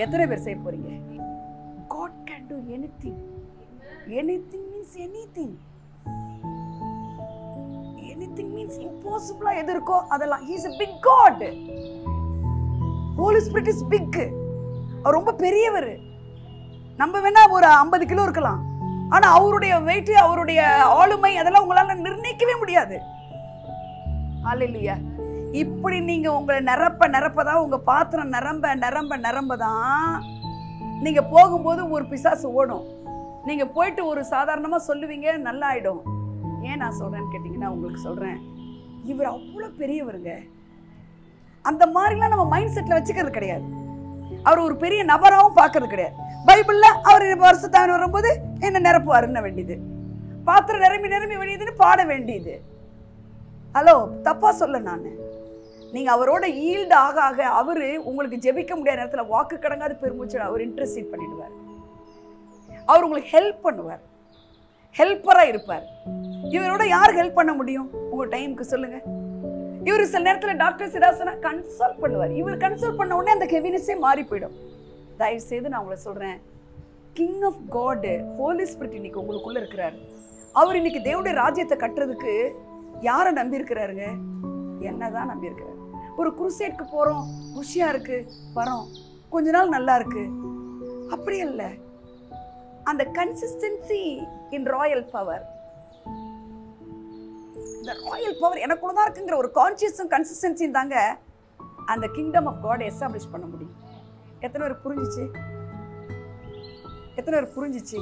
எத்தனை பேர் செய்ய போறீங்க? God can do anything. Anything means anything. Anything means impossible. எது இருக்கோ அதெல்லாம். He is a big God. Holy Spirit is big. அவர் ரொம்ப பெரியவர். நம்ம வேணா ஒரு 50 கிலோ இருக்கலாம். ஆனா அவருடைய வெயிட், அவருடைய ஆளுமை அதெல்லாம் உங்களால நிர்ணயிக்கவே முடியாது. ஹல்லேலூயா. இப்படி நீங்க உங்களை நிரப்பதான், உங்க பாத்திரம் நிரம்பதான் நீங்க போகும்போது ஒரு பிசாசு ஓடும். நீங்க போயிட்டு ஒரு சாதாரணமா சொல்லுவீங்க, நல்லா ஆயிடும். ஏன் நான் சொல்றேன்னு கேட்டீங்கன்னா, உங்களுக்கு சொல்றேன், இவர் அவ்வளவு பெரியவருங்க. அந்த மாதிரிலாம் நம்ம மைண்ட் செட்ல வச்சுக்கிறது கிடையாது. அவர் ஒரு பெரிய நபராகவும் பார்க்கறது கிடையாது. பைபிள்ல அவர் வருஷத்தான வரும்போது என்ன நிரப்புவாருன்னு வேண்டியது, பாத்திரம் நிரம்பி வேண்டியதுன்னு பாட வேண்டியது. ஹலோ, தப்பா சொல்ல நான். நீங்க அவரோட ஈல்டு ஆக அவரு உங்களுக்கு ஜெபிக்க முடியாத நேரத்துல வாக்கு கடங்காத பெருமூச்சு அவர் இன்டர்சீட் பண்ணிடுவார். அவர் உங்களுக்கு ஹெல்ப் பண்ணுவார், ஹெல்ப்பரா இருப்பார். இவரோட யார் ஹெல்ப் பண்ண முடியும்? உங்க டைமுக்கு சொல்லுங்க. இவர் சில நேரத்துல டாக்டர் சிராசனா கன்சல்ட் பண்ணுவார். இவர் கன்சல்ட் பண்ண உடனே அந்த ஹெவினஸே மாறி போயிடும். தயவு செய்து நான் உங்களை சொல்றேன், king of God holy spirit இன்னைக்கு உங்களுக்குள்ள இருக்கிறாரு. அவர் இன்னைக்கு தேவனுடைய ராஜ்யத்தை கட்டுறதுக்கு யாரை நம்பி இருக்கிறாருங்க? என்னதான் நம்பி இருக்கிறாரு. ஒரு குருசேட்க்கு போறோம், குஷியா இருக்கு, வரோம், கொஞ்ச நாள் நல்லா இருக்கு, அப்படி இல்ல. அந்த கன்சிஸ்டன்சி இன் ராயல் பவர், இந்த ராயல் பவர் எனக்குள்ளதான் இருக்குங்கிற ஒரு கான்சியஸும் கன்சிஸ்டன்சியும் தாங்க அந்த கிங்டம் ஆஃப் காட் எஸ்டாப்ளிஷ் பண்ண முடியும். எத்தனை பேர் புரிஞ்சிச்சு? எத்தனை பேர் புரிஞ்சிச்சு?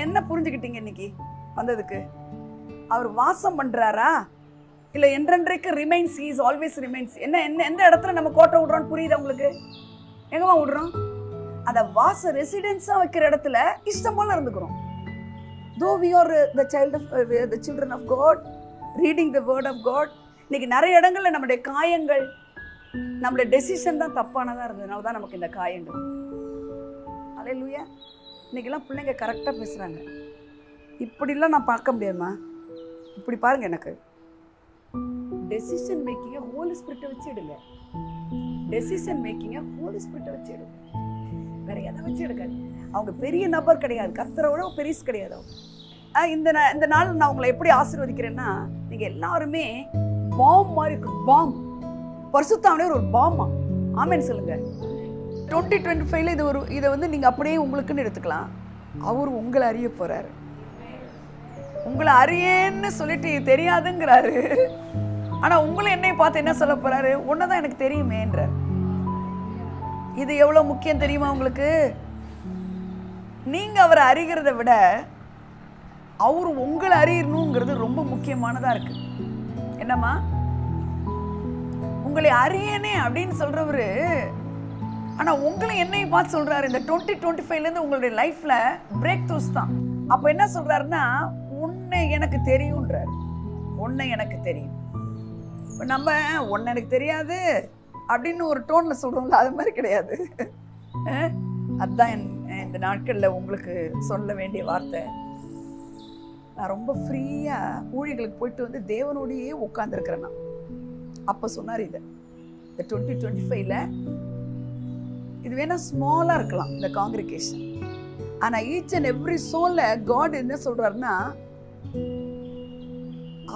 என்ன புரிஞ்சுக்கிட்டீங்க இன்னைக்கு வந்ததுக்கு? அவர் வாசம் பண்றாரா இல்ல என்றென்றைக்கு remains, he is always remains. எந்த இடத்துல நம்ம கோட்டை விடுறோம்னு புரியுதா உங்களுக்கு? எங்கமா விடுறோம்? அந்த வாச ரெசிடென்ஸா வைக்கிற இடத்துல இஷ்டம் போல இருந்துக்கிறோம். though we are the children of God, reading the word of God. இன்னைக்கு நிறைய இடங்கள்ல நம்முடைய காயங்கள், நம்முடைய டெசிஷன் தான் தப்பானதா இருந்ததுனால தான் நமக்கு இந்த காயங்கள். ஹல்லேலூயா. இன்னைக்கெல்லாம் பிள்ளைங்க கரெக்டாக பேசுகிறாங்க. இப்படிலாம் நான் பார்க்க முடியாதுமா, இப்படி பாருங்க. எனக்கு டெசிஷன் மேக்கிங்கை ஹோலி ஸ்பிரிட்டை வச்சு எடுங்க. டெசிஷன் மேக்கிங்கை ஹோலி ஸ்பிரிட்டை வச்சு எடுங்க, வேற எதை வச்சு எடுக்காது. அவங்க பெரிய நபர் கிடையாது, கர்த்தரோட பெரிசு கிடையாது. இந்த நாள் நான் உங்களை எப்படி ஆசீர்வதிக்கிறேன்னா, நீங்க எல்லாருமே பாம் மாதிரி இருக்கு. பாம், பரிசுத்தாவிலே ஒரு பாமா. ஆமென் சொல்லுங்க. 2025ல இதை வந்து நீங்க அப்படியே உங்களுக்குன்னு எடுத்துக்கலாம். அவர் உங்களை அறிய போறாரு. உங்களை அறியேன்னு சொல்லிட்டு தெரியாதுங்கிறாரு. ஆனா உங்களை என்னை பார்த்து என்ன சொல்ல போறாரு? ஒன்னதான் எனக்கு தெரியுமேன்றார். இது எவ்வளவு முக்கியம் தெரியுமா உங்களுக்கு? நீங்க அவரை அறிகிறத விட அவர் உங்களை அறியணுங்கிறது ரொம்ப முக்கியமானதா இருக்கு. என்னம்மா? உங்களை அறியனே அப்படின்னு சொல்றவரு, ஆனா உங்களை என்னை பார்த்து சொல்றாரு. இந்த 2025ல இருந்து உங்களுடைய லைஃப்ல பிரேக் த்ரூஸ் தான். அப்ப என்ன சொல்றாருன்னா, உன்னை எனக்கு தெரியும்ன்றார். உன்னை எனக்கு தெரியும். இப்ப நம்ம உன்னை எனக்கு தெரியாது அப்படின்னு ஒரு டோன்ல சொல்றோம்ல, அது மாதிரி கிடையாது. அதுதான் இந்த நாட்கள்ல உங்களுக்கு சொல்ல வேண்டிய வார்த்தை. நான் ரொம்ப ஃப்ரீயா ஊழியர்களுக்கு போயிட்டு வந்து தேவனோடையே உட்கார்ந்துருக்கிறேன். நான் அப்ப சொன்னார் இதை, இந்த 2025ல இது வேணா ஸ்மாலா இருக்கலாம் இந்த காங்கிரிகேஷன், ஆனா ஈச் அண்ட் எவ்ரி சோல்ல காட் என்ன சொல்றாருன்னா,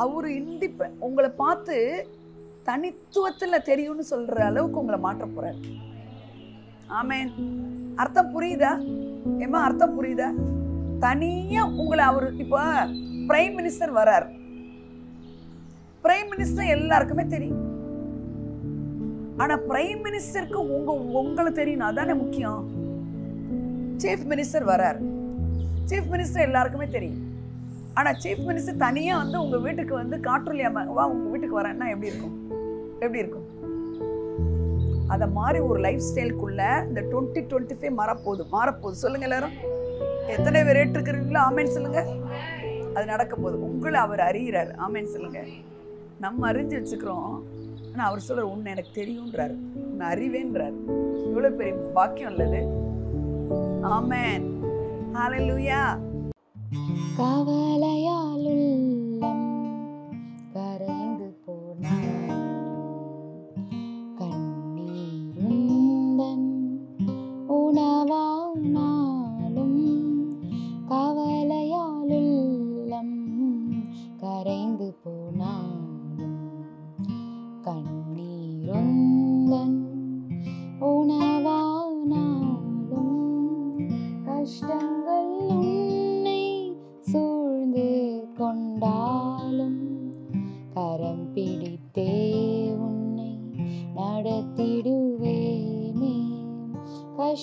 அவரு உங்களை பார்த்து தனித்துவத்துல தெரியும்னு சொல்ற அளவுக்கு உங்களை மாற்ற போறாரு. ஆமென். அர்த்தம் புரியுதா? ஏமா அர்த்தம் புரியுதா? தனியா உங்களை அவரு, இப்ப பிரைம் மினிஸ்டர் வரார். பிரைம் மினிஸ்டர் எல்லாருக்குமே தெரியும். ஆனா பிரைம் மினிஸ்டருக்கு உங்களை தெரியும், அதானே முக்கியம். சீஃப் மினிஸ்டர் வரார். சீஃப் மினிஸ்டர் எல்லாருக்குமே தெரியும். ஆனா சீஃப் மினிஸ்டர் தனியா வந்து உங்க வீட்டுக்கு வந்து காற்றுலியாம வா உங்க வீட்டுக்கு வரேன்னா எப்படி இருக்கும்? எப்படி இருக்கும்? அத மாதிரி ஒரு லைஃப் ஸ்டைலுக்குள்ள இந்த 2025 மாறப்போகுது. சொல்லுங்க எல்லாரும். எத்தனை பேர் ஏற்றுக்கிறீங்களோ ஆமேன் சொல்லுங்க. அது நடக்க போகுது. உங்களை அவர் அறிகிறார். ஆமேன் சொல்லுங்க. நம்ம அறிஞ்சு வச்சுக்கிறோம், ஆனா அவர் சொல்றாரு, உன்னை எனக்கு தெரியும்ன்றாரு, உன்னை அறிவேன்றாரு. இவ்வளவு பெரிய பாக்கியம் இல்லது. ஆமென். ஹல்லேலூயா. கவலையால் உள்ளம் கரைந்து போனாலும் கண்ணீருந்தன் உணவானாலும், கவலையால் உள்ளம் கரைந்து போனாலும் கண்ணீருந்தன் உணவானாலும், கஷ்டங்கள் உன்னை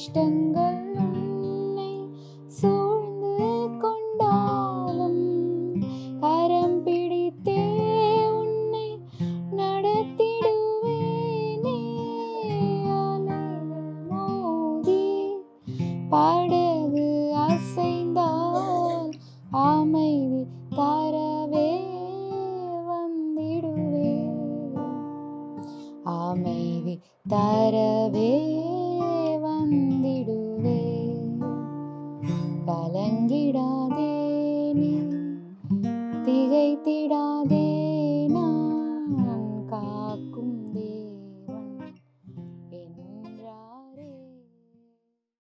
கஷ்டங்கள் உன்னை சூழ்ந்து கொண்டாலும் கரம் பிடித்தே உன்னை நடத்திடுவேனே. அலைகள் மோதி படகு அசைந்தால் அமைதி தரவே வந்திடுவேன். அமைதி தரவே வந்திடுவேன். கலங்கிடா